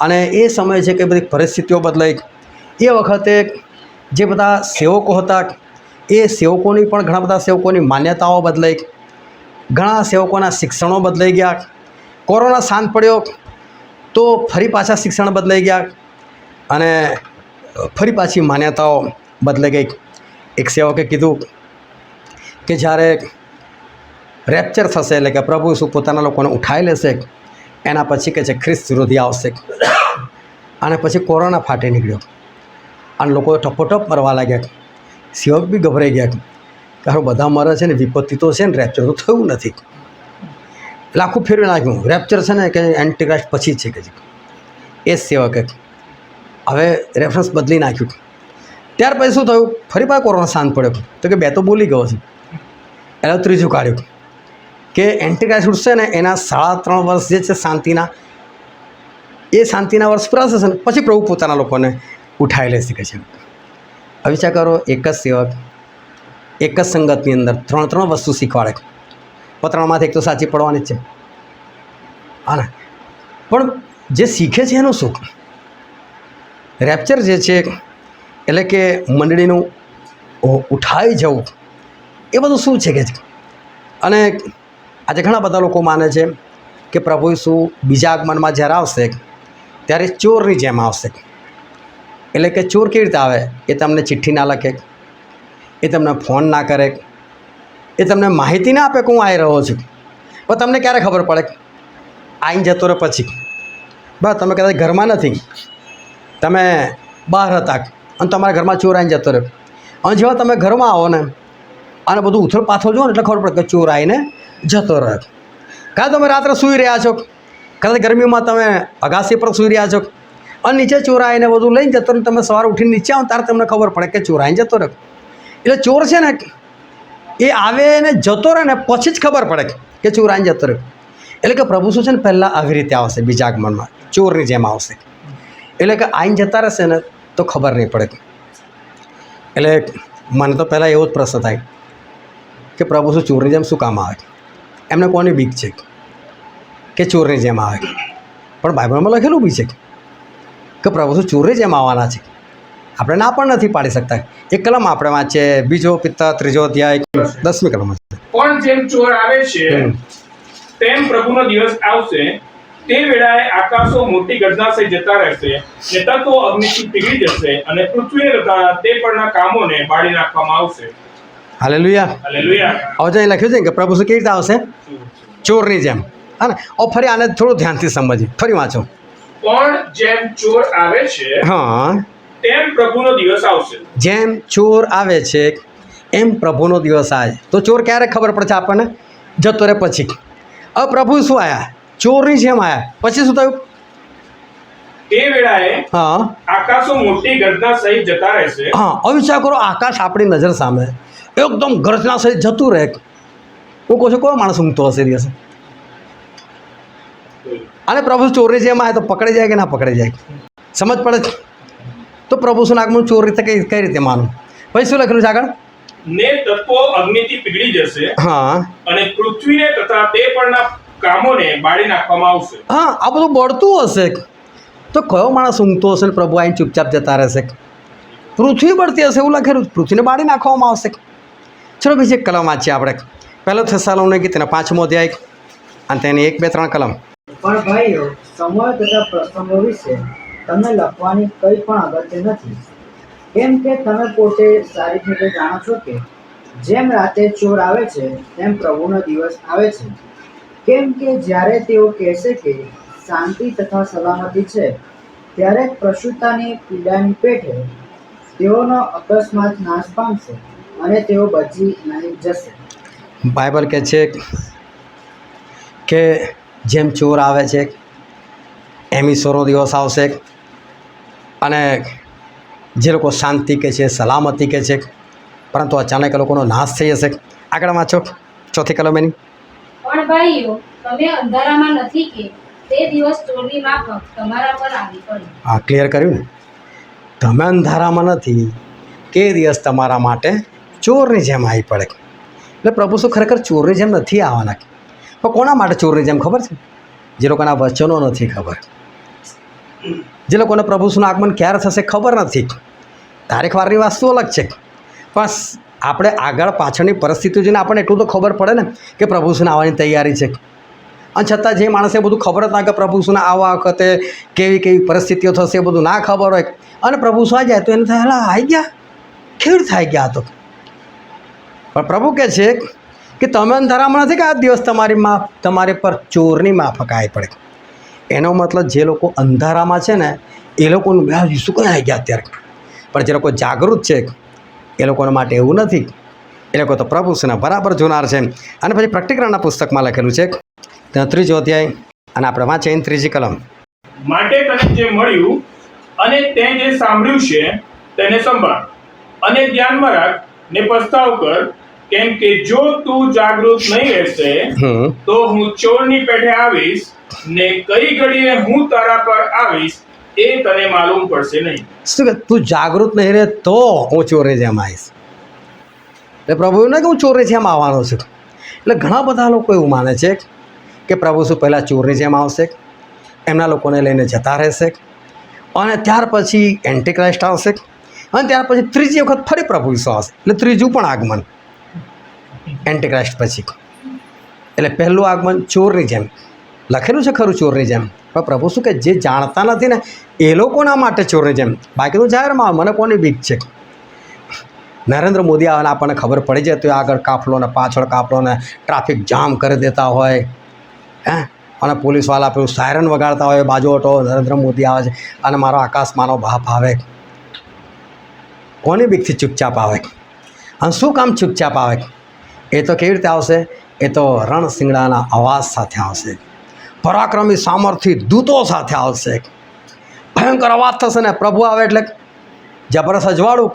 અને એ સમય છે કે બધી પરિસ્થિતિઓ બદલાઈ. એ વખતે જે બધા સેવકો હતા એ સેવકોની પણ ઘણા બધા સેવકોની માન્યતાઓ બદલાઈ, ઘણા સેવકોના શિક્ષણો બદલાઈ ગયા. કોરોના શાંત પડ્યો તો ફરી પાછા શિક્ષણ બદલાઈ ગયા અને ફરી પાછી માન્યતાઓ બદલાઈ ગઈ. એક સેવકે કીધું કે જ્યારે રેપ્ચર થશે એટલે કે પ્રભુ શું પોતાના લોકોને ઉઠાવી લેશે એના પછી કે છે ખ્રિસ્ત વિરોધી આવશે. અને પછી કોરોના ફાટી નીકળ્યો અને લોકો ટપોટપ મરવા લાગ્યા. સેવક બી ગભરાઈ ગયા કે હારું બધા મરે છે ને વિપત્તિ તો છે ને રેપ્ચર તો થયું નથી. એટલે આખું ફેરવી નાખ્યું. રેપ્ચર છે ને કે એન્ટીક્રાઇસ્ટ પછી જ છે કે એ જ સેવકે હવે રેફરન્સ બદલી નાખ્યું. ત્યાર પછી શું થયું, ફરી પાછો કોરોના શાંત પડ્યો તો કે બે તો બોલી ગયો છે. એટલે ત્રીજું કાઢ્યું કે એન્ટીક્રાઇસ્ટ ઉઠશે ને એના 3.5 વર્ષ જે છે શાંતિના, એ શાંતિના વર્ષ પૂરા થશે ને પછી પ્રભુ પોતાના લોકોને ઉઠાવી લેશે કે છે. હવે વિચાર કરો, એક જ સેવક એક જ સંગતની અંદર 3 વસ્તુ શીખવાડે. ત્રણમાંથી એક તો સાચી પડવાની જ છે. હા, પણ જે શીખે છે એનું શું? રેપ્ચર જે છે એટલે કે મંડળીનું ઉઠાવી જવું એ બધું શું છે કે અને આજે ઘણા બધા લોકો માને છે કે પ્રભુ ઈસુ બીજા આગમનમાં જ્યારે આવશે ત્યારે ચોરની જેમ આવશે. એટલે કે ચોર કેવી રીતે આવે? એ તમને ચિઠ્ઠી ના લખે, એ તમને ફોન ના કરે, એ તમને માહિતી ના આપે કે હું આવી રહ્યો છું. પણ તમને ક્યારે ખબર પડે? આવીને જતો રહે પછી. બસ તમે કદાચ ઘરમાં નથી, તમે બહાર હતા અને તમારા ઘરમાં ચોર આવીને જતો રહે. અને જેવા તમે ઘરમાં આવો ને અને બધું ઉથલ પાથલ જુઓ ને એટલે ખબર પડે કે ચોર આવીને જતો રહે. કાં તમે રાત્રે સૂઈ રહ્યા છો, કદાચ ગરમીમાં તમે અગાસી પર સૂઈ રહ્યા છો અને નીચે ચોર આવીને બધું લઈને જતો રહે. તમે સવારે ઉઠીને નીચે આવો ત્યારે તમને ખબર પડે કે ચોર આવીને જતો રહે. એટલે ચોર છે ને એ આવે ને જતો રહે ને પછી જ ખબર પડે કે ચોર આવીને જતો રહે. એટલે કે પ્રભુ શું છે ને પહેલાં આવી રીતે આવશે, બીજા આગમનમાં ચોરની જેમ આવશે. એટલે કે આવીને જતા રહેશે ને તો ખબર નહીં પડે. એટલે મને તો પહેલાં એવો જ પ્રશ્ન થાય કે પ્રભુ શું ચોરની જેમ શું કામ આવે? એમને કોની બીક છે કે ચોરની જેમ આવે? પણ બાઇબલમાં લખેલું બી છે કે પ્રભુ શું ચોરની જેમ આવવાના છે. આપણે ના પણ નથી પાડી શકતા. એક કલમ આપણે વાંચીએ, 2 પિત્તર 3 અધ્યાય 10મી કલમ. પણ જેમ ચોર આવે છે તેમ પ્રભુનો દિવસ આવશે, તે વેળાએ આકાશો મોટી ગર્જના જતા રહેશે ને તત્વો અગ્નિથી પીગળી જશે અને પૃથ્વીને તથા તે પરના કામોને બાળી નાખવામાં આવશે. Hallelujah, hallelujah. હવે અહીં લખ્યું છે કે પ્રભુ શું કેવી રીતે આવશે? ચોરની જેમ. હા ને ફરી આને થોડું ધ્યાનથી સમજીએ, ફરી વાંચો. પણ જેમ ચોર આવે છે હા, તેમ પ્રભુનો દિવસ આવશે. જેમ ચોર આવે છે એમ પ્રભુનો દિવસ આવે. તો ચોર ક્યારે ખબર પડશે આપણને? જતો રહે પછી. હવે પ્રભુ શું આવ્યા? ચોરની જેમ આવ્યા. પછી શું થયું? તે વેળાએ હા આકાશો મોટી ગર્જના સહિત જતા રહેશે. હા, હવે વિચાર કરો, આકાશ આપણી નજર સામે એકદમ ગર્જના સહિત જતું રહે. હું કહું છું, કોઈ માણસ ઊંઘતો હશે દિવસે? અને પ્રભુ ચોરની જેમ આવે તો પકડી જાય કે ના પકડી જાય? સમજ પડે છે? તો પ્રભુ શું આગમન ચોર રીતે કઈ રીતે માનું? પછી શું લખેલું છે આગળ? ને તત્વો અગ્નિથી પીગળી જશે હા અને પૃથ્વીને તથા તે પરના કામોને બાળી નાખવામાં આવશે. હા, આ બધું બળતું હશે. તો કયો માણસ ઊંઘતો હશે ને પ્રભુ આઈને ચૂપચાપ જતા રહેશે? પૃથ્વી બળતી હશે એવું લખેલું. પૃથ્વીને બાળી નાખવામાં આવશે. ચલો બીજી એક કલમ વાંચીએ આપણે. પહેલો થેસલોનિકી તેના 5મો અધ્યાય અને તેની 1, 2, 3 કલમ. પણ ભાઈઓ, સમય તથા પ્રસંગો વિશે તમને લખવાની કંઈ પણ અગત્ય નથી, કેમ કે તમે પોતે સારી રીતે જાણો છો કે જેમ રાતે ચોર આવે છે તેમ પ્રભુનો દિવસ આવે છે. કેમ કે જ્યારે તેઓ કહેશે કે શાંતિ તથા સલામતી છે, ત્યારે પ્રસૂતાની પીડાની પેઠે તેઓનો અકસ્માત નાશ પામશે અને તેઓ બચી નહીં જશે. બાઇબલ કહે છે કે જેમ ચોર આવે છે એમ ઈશ્વરનો દિવસ આવશે. અને જે લોકો શાંતિ કહે છે, સલામતી કહે છે, પરંતુ અચાનક એ લોકોનો નાશ થઈ જશે. આગળ વાંચો 4થી કલમ એની. પણ ભાઈઓ, તમે અંધારામાં નથી કે તે દિવસ ચોરની માફક તમારા પર આવી પડે. હા, ક્લિયર કર્યું ને? તમે અંધારામાં નથી કે દિવસ તમારા માટે ચોરની જેમ આવી પડે. એટલે પ્રભુ શું ખરેખર ચોરની જેમ નથી આવવાના? પણ કોના માટે ચોરની જેમ ખબર છે? જે લોકોના વચનો નથી ખબર, જે લોકોને પ્રભુ શુંનું આગમન ક્યારે થશે ખબર નથી. તારીખવારની વસ્તુ અલગ છે, બસ આપણે આગળ પાછળની પરિસ્થિતિઓ જોઈને આપણને એટલું તો ખબર પડે ને કે પ્રભુ શુંને આવવાની તૈયારી છે. અને છતાં જે માણસે બધું ખબર જ ના કે પ્રભુ શુંને આવવા વખતે કેવી કેવી પરિસ્થિતિઓ થશે એ બધું ના ખબર હોય અને પ્રભુ શું આવી જાય તો એને થાય, હેલા આવી ગયા, કેવી રીતે આવી ગયા? તો પણ પ્રભુ કહે છે કે તમે અંધારામાં નથી કે આ દિવસ તમારી પર ચોરની માફક આવી પડે. એનો મતલબ જે લોકો અંધારામાં છે ને એ લોકોનું શું કંઈ આવી ગયા અત્યારે. પણ જે લોકો જાગૃત છે એ લોકોના માટે એવું નથી. એ લોકો તો પ્રભુ શુંને બરાબર જોનાર છે. અને પછી પ્રકટીકરણના પુસ્તકમાં લખેલું છે 3જો અધ્યાય અને આપણે વાંચીએ 3જી કલમ. માટે તને જે મળ્યું અને તે જે સાંભળ્યું છે તેને સંભાળ અને ધ્યાનમાં રાખ ને પસ્તાવ કર, કેમ કે જો તું જાગૃત નહીં રહેશે તો હું ચોરની પેઠે આવીશ ને કઈ ઘડીએ હું તારા પર આવીશ એ તને માલુમ પડશે નહીં. શું કે તું જાગૃત નહીં રહે તો હું ચોરની જેમ આવીશ? એટલે પ્રભુ એવું નહીં કે હું ચોરની જેમ આવવાનો છું. એટલે ઘણા બધા લોકો એવું માને છે કે પ્રભુ શું પહેલાં ચોરની જેમ આવશે, એમના લોકોને લઈને જતા રહેશે અને ત્યાર પછી એન્ટીક્રાઇસ્ટ આવશે અને ત્યાર પછી ત્રીજી વખત ફરી પ્રભુ ઈસુ આવશે. એટલે ત્રીજું પણ આગમન એન્ટીક્રાઇસ્ટ પછી. એટલે પહેલું આગમન ચોરની જેમ લખેલું છે ખરું, ચોરની જેમ. પણ પ્રભુ શું કે જે જાણતા નથી ને એ લોકોના માટે ચોરની જેમ. બાકી તો જાહેરમાં મને કોની બીક છે? નરેન્દ્ર મોદી આવે આપણને ખબર પડી જાય તો આગળ કાફલો ને પાછળ કાફલો ને ટ્રાફિક જામ કરી દેતા હોય અને પોલીસવાળા પેલું સાયરન વગાડતા હોય બાજુ ઓટો નરેન્દ્ર મોદી આવે છે અને મારો આકાશમાંનો બાપ આવે. કોની બીકથી ચૂપચાપ આવે? અને શું કામ ચૂપચાપ આવે? એ તો કેવી રીતે આવશે? એ તો રણસિંગડાના અવાજ સાથે આવશે, પરાક્રમી સામર્થ્ય દૂતો સાથે આવશે, ભયંકર અવાજ થશે ને પ્રભુ આવે એટલે જબરદસ્ત અજવાળું.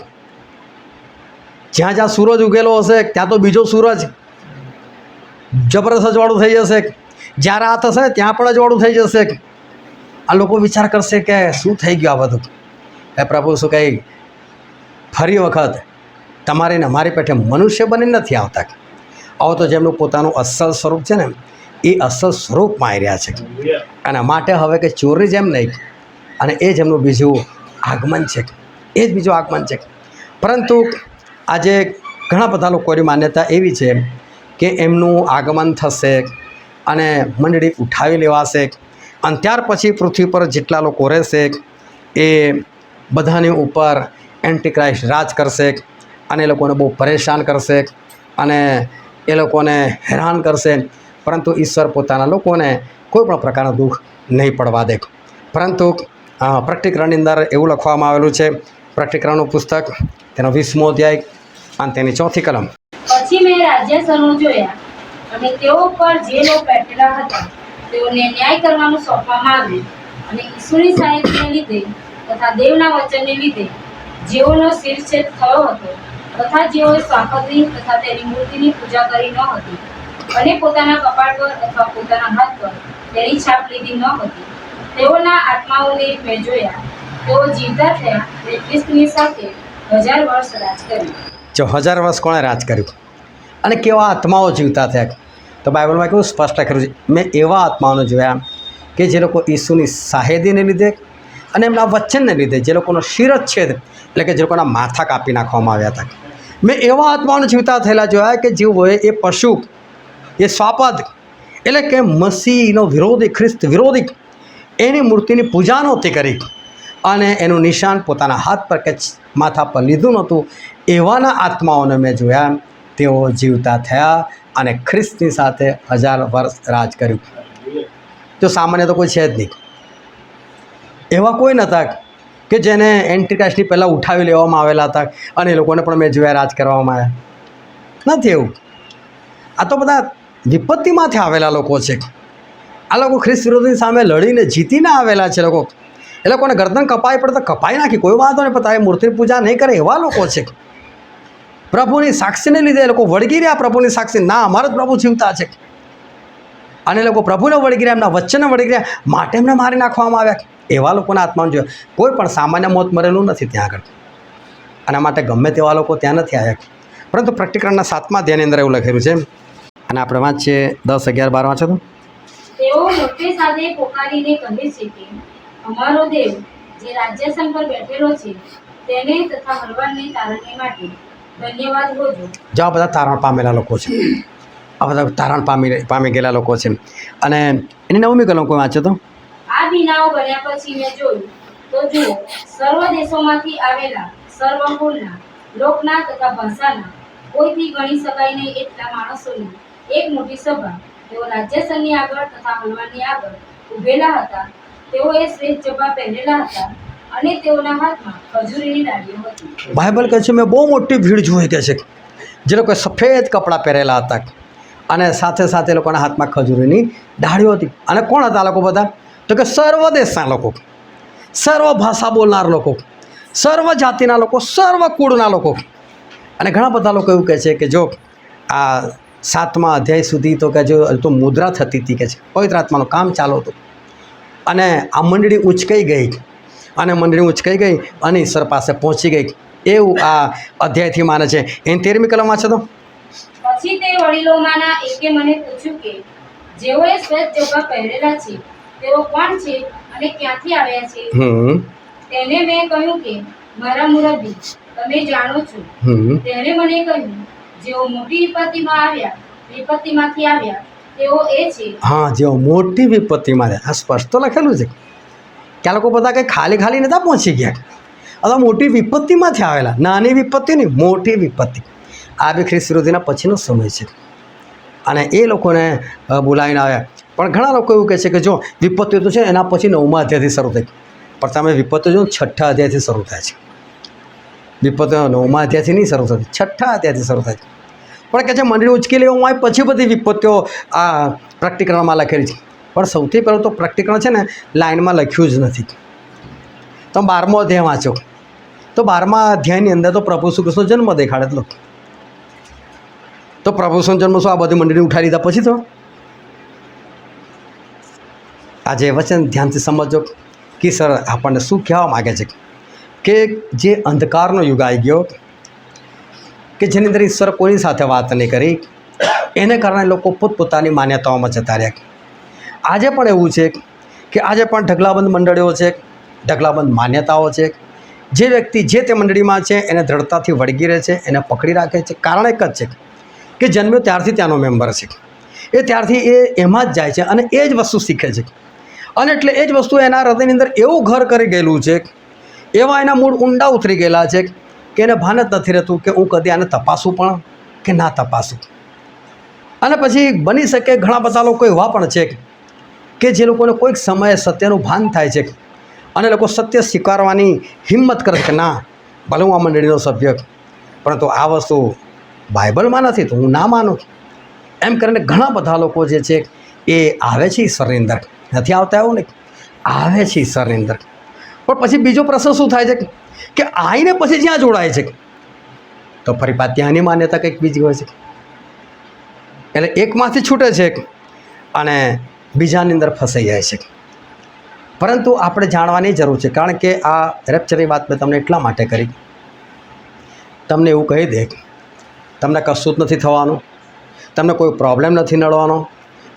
જ્યાં જ્યાં સૂરજ ઉગેલો હશે ત્યાં તો બીજો સૂરજ જબરદસ્ત અજવાળું થઈ જશે. જ્યારે આ થશે ને ત્યાં પણ અજવાળું થઈ જશે. આ લોકો વિચાર કરશે કે શું થઈ ગયું આ બધું? એ પ્રભુ શું કહે, ફરી વખત તમારી ને મારી પેઠે મનુષ્ય બની નથી આવતા. આવો તો જેમનું પોતાનું અસલ સ્વરૂપ છે ને એ અસલ સ્વરૂપમાં આવી રહ્યા છે. અને માટે હવે કે ચોરની જેમ નહીં, અને એ જ એમનું બીજું આગમન છે, એ જ બીજું આગમન છે. પરંતુ આજે ઘણા બધા લોકોની માન્યતા એવી છે કે એમનું આગમન થશે અને મંડળી ઉઠાવી લેવાશે અને ત્યાર પછી પૃથ્વી પર જેટલા લોકો રહેશે એ બધાની ઉપર એન્ટીક્રાઇસ્ટ રાજ કરશે અને એ લોકોને બહુ પરેશાન કરશે અને એ લોકોને હેરાન કરશે. પરંતુ ઈશ્વર પોતાના લોકોને કોઈ પણ પ્રકારનું દુઃખ નહીં પડવા દે. પરંતુ પ્રકટીકરણની અંદર એવું લખવામાં આવેલું છે, પ્રકટીકરણનું પુસ્તક તેનો 20મો અધ્યાય અને તેની 4થી કલમ. પછી મેં રાજ્યસરો જોયા અને તેઓ પર જે લોકો બેઠેલા હતા તેઓને ન્યાય કરવાનું સોંપવામાં આવ્યું. અને ઈશ્વરી સાહિત્યને લીધે તથા દેવના વચનને લીધે જેઓનો શિરછેદ થયો હતો તથા જેઓએ સ્વાપત્રી તથા તેની મૂર્તિની પૂજા કરી ન હતી અને પોતાના કપાળ પર અથવા પોતાના હાથ પર તેની છાપ લીધી ન હતી, તેઓના આત્માઓને મેં જોયા. તેઓ જીવતા થયા અને ખ્રિસ્તની સાથે 1000 વર્ષ રાજ કર્યું. જો 1000 વર્ષ કોણે રાજ કર્યું અને કેવા આત્માઓ જીવતા થયા? તો બાઇબલમાં કેવું સ્પષ્ટ લખેલું છે, મેં એવા આત્માઓને જોયા કે જે લોકો ઈસુની સાહેદીને લીધે અને એમના વચનને લીધે જે લોકોનો શિરચ્છેદ એટલે કે જે લોકોના માથા કાપી નાખવામાં આવ્યા હતા, મેં એવા આત્માઓને જીવતા થયેલા જોયા કે જેઓએ એ પશુ એ સ્વાપદ એટલે કે મસીહનો વિરોધી, ખ્રિસ્ત વિરોધી એની મૂર્તિની પૂજા નહોતી કરી અને એનું નિશાન પોતાના હાથ પર કે માથા પર લીધું નહોતું, એવાના આત્માઓને મેં જોયા. તેઓ જીવતા થયા અને ખ્રિસ્તની સાથે 1000 વર્ષ રાજ કર્યું. તો સામાન્ય તો કોઈ છે જ નહીં. એવા કોઈ નહોતા કે જેને એન્ટિક્રાઇસ્ટની પહેલાં ઉઠાવી લેવામાં આવેલા હતા અને એ લોકોને પણ મેં જોયા રાજ કરવામાં આવ્યા. નથી એવું. આ તો બધા વિપત્તિમાંથી આવેલા લોકો છે. આ લોકો ખ્રિસ્ત વિરોધીની સામે લડીને જીતીને આવેલા છે લોકો. એ લોકોને ગરદન કપાઈ પડે તો કપાઈ નાખી, કોઈ વાંધો નહીં, પણ તારે મૂર્તિની પૂજા નહીં કરે એવા લોકો છે. પ્રભુની સાક્ષીને લીધે એ લોકો વળગી રહ્યા. પ્રભુની સાક્ષી ના, અમારા જ પ્રભુ જીવતા છે અને લોકો પ્રભુને વળગી રહ્યા, એમના વચનને વળગી રહ્યા, માટે એમને મારી નાખવામાં આવ્યા. એવા લોકોના આત્માને જોયા. કોઈ પણ સામાન્ય મોત મરેલું નથી ત્યાં આગળ. આના માટે ગમે તેવા લોકો ત્યાં નથી આવ્યા. પરંતુ પ્રકટીકરણના 7મા અધ્યાયની અંદર એવું લખેલું છે અને આપણે વાંચીએ 10, 11, 12 વાંચો તો. તેઓ મોટે સાથે પોકારીને કહે છે કે અમારો દેવ જે રાજ્યાસન પર બેઠેલો છે તેને તથા હલવાને તારણને માટે ધન્યવાદ હોજો. જો આ બધા તારણ પામેલા લોકો છે, આ બધા તારણ પામી ગયેલા લોકો છે. અને એની 9મી કલમ કોઈ વાંચો તો. આ બીનાઓ બન્યા પછી મેં જોયું તો જુઓ, સર્વ દેશોમાંથી આવેલા સર્વ કુળના, લોકના તથા ભાષાના, કોઈથી ગણી શકાય નહીં એટલા માણસોની એક મોટી સભા. તેઓ રાજ્યસનની આગળ તથા હલવાનની આગળ ઊભેલા હતા. તેઓએ શ્વેત જબ્બા પહેરેલા હતા અને તેઓના હાથમાં ખજૂરીની ડાળીઓ હતી. બાઇબલ કહે છે મેં બહુ મોટી ભીડ જોઈ કે છે જે લોકોએ સફેદ કપડાં પહેરેલા હતા અને સાથે સાથે લોકોના હાથમાં ખજૂરીની ડાળીઓ હતી. અને કોણ હતા આ લોકો બધા? તો કે સર્વ દેશના લોકો, સર્વ ભાષા બોલનાર લોકો, સર્વ જાતિના લોકો, સર્વ કુળના લોકો. અને ઘણા બધા લોકો એવું કહે છે કે જો આ 7મા અધ્યાય સુધી તો કે જો તો મુદ્રા થતી હતી કે છે, પવિત્ર આત્માનું કામ ચાલુ હતું અને આ મંડળી ઉંચકાઈ ગઈ અને મંડળી ઉંચકાઈ ગઈ અને ઈશ્વર પાસે પહોંચી ગઈ એવું આ અધ્યાયથી માને છે. એની 13મી કલમ વાંચો તો. પછી તે વડીલોમાંના એકે મને પૂછ્યું કે જેઓએ શ્વેત જબ્બા પહેરેલા છે તેઓ કોણ છે અને ક્યાંથી આવ્યા છે? તેને મેં કહ્યું કે મારા મુરબ્બી, તમે જાણો છો. તેણે મને કહ્યું જેઓ મોટી વિપત્તિમાંથી આવ્યા તેઓ એ છે. હા, જેઓ મોટી વિપત્તિમાં આવ્યા. આ સ્પષ્ટ તો લખેલું છે કે આ લોકો બધા કંઈ ખાલી ખાલી નતા પહોંચી ગયા. અથવા મોટી વિપત્તિમાંથી આવેલા. નાની વિપત્તિ નહીં, મોટી વિપત્તિ. આ બી ખ્રિસ્ત વિરોધીના પછીનો સમય છે અને એ લોકોને બોલાવીને આવ્યા. પણ ઘણા લોકો એવું કહે છે કે જો વિપત્તિઓ તો છે એના પછી 9મા અધ્યાયથી શરૂ થઈ, પણ તમે વિપત્તિઓ જો 6ઠા અધ્યાયથી શરૂ થાય છે. વિપત્તિઓ 9મા અધ્યાયથી નહીં શરૂ થતી, 6ઠા અધ્યાયથી શરૂ થાય છે. પણ કે છે મંડળી ઉંચકી લેવામાં આવી પછી બધી વિપત્તિઓ આ પ્રકટીકરણમાં લખેલી છે. પણ સૌથી પહેલું તો પ્રકટીકરણ છે ને લાઇનમાં લખ્યું જ નથી. તો 12મો અધ્યાય વાંચો તો 12મા અધ્યાયની અંદર તો પ્રભુ શ્રી કૃષ્ણનો જન્મ દેખાડેલો. તો પ્રભુ શ્રીનો જન્મ શું આ બધી મંડળી ઉઠાવી લીધા પછી? તો આજે વચન ધ્યાનથી સમજો કે સર આપણને શું કહેવા માગે છે કે જે અંધકારનો યુગ આવી ગયો કે જેની અંદર ઈશ્વર કોઈની સાથે વાત નહીં કરી, એને કારણે લોકો પોતપોતાની માન્યતાઓમાં જતા રહ્યા. આજે પણ એવું છે કે આજે પણ ઢગલાબંધ મંડળીઓ છે, ઢગલાબંધ માન્યતાઓ છે. જે વ્યક્તિ જે તે મંડળીમાં છે એને દ્રઢતાથી વળગી રહે છે, એને પકડી રાખે છે. કારણ એક જ છે કે જન્મ્યો ત્યારથી ત્યાંનો મેમ્બર છે. એ ત્યારથી એમાં જ જાય છે અને એ જ વસ્તુ શીખે છે. અને એટલે એ જ વસ્તુ એના હૃદયની અંદર એવું ઘર કરી ગયેલું છે, એવા એના મૂળ ઊંડા ઉતરી ગયેલા છે કે એને ભાન જ નથી રહેતું કે હું કદી આને તપાસું પણ કે ના તપાસું. અને પછી બની શકે ઘણા બધા લોકો એવા પણ છે કે જે લોકોને કોઈક સમયે સત્યનું ભાન થાય છે અને લોકો સત્ય સ્વીકારવાની હિંમત કરે કે ના ભલે હું આ મંડળીનો સભ્ય, પરંતુ આ વસ્તુ બાઇબલમાં નથી તો હું ના માનું. એમ કરીને ઘણા બધા લોકો જે છે એ આવે છે ઈશ્વરની અંદર, નથી આવતા એવું નહીં, આવે છે ઈશ્વરની અંદર. પણ પછી બીજો પ્રશ્ન શું થાય છે કે આવીને પછી જ્યાં જોડાય છે તો ફરી પાછી ત્યાંની માન્યતા કંઈક બીજી હોય છે. એટલે એકમાંથી છૂટે છે અને બીજાની અંદર ફસાઈ જાય છે. પરંતુ આપણે જાણવાની જરૂર છે, કારણ કે આ રેપ્ચરની વાત મેં તમને એટલા માટે કરી, તમને એવું કહી દે તમને કશું જ નથી થવાનું, તમને કોઈ પ્રોબ્લેમ નથી નડવાનો,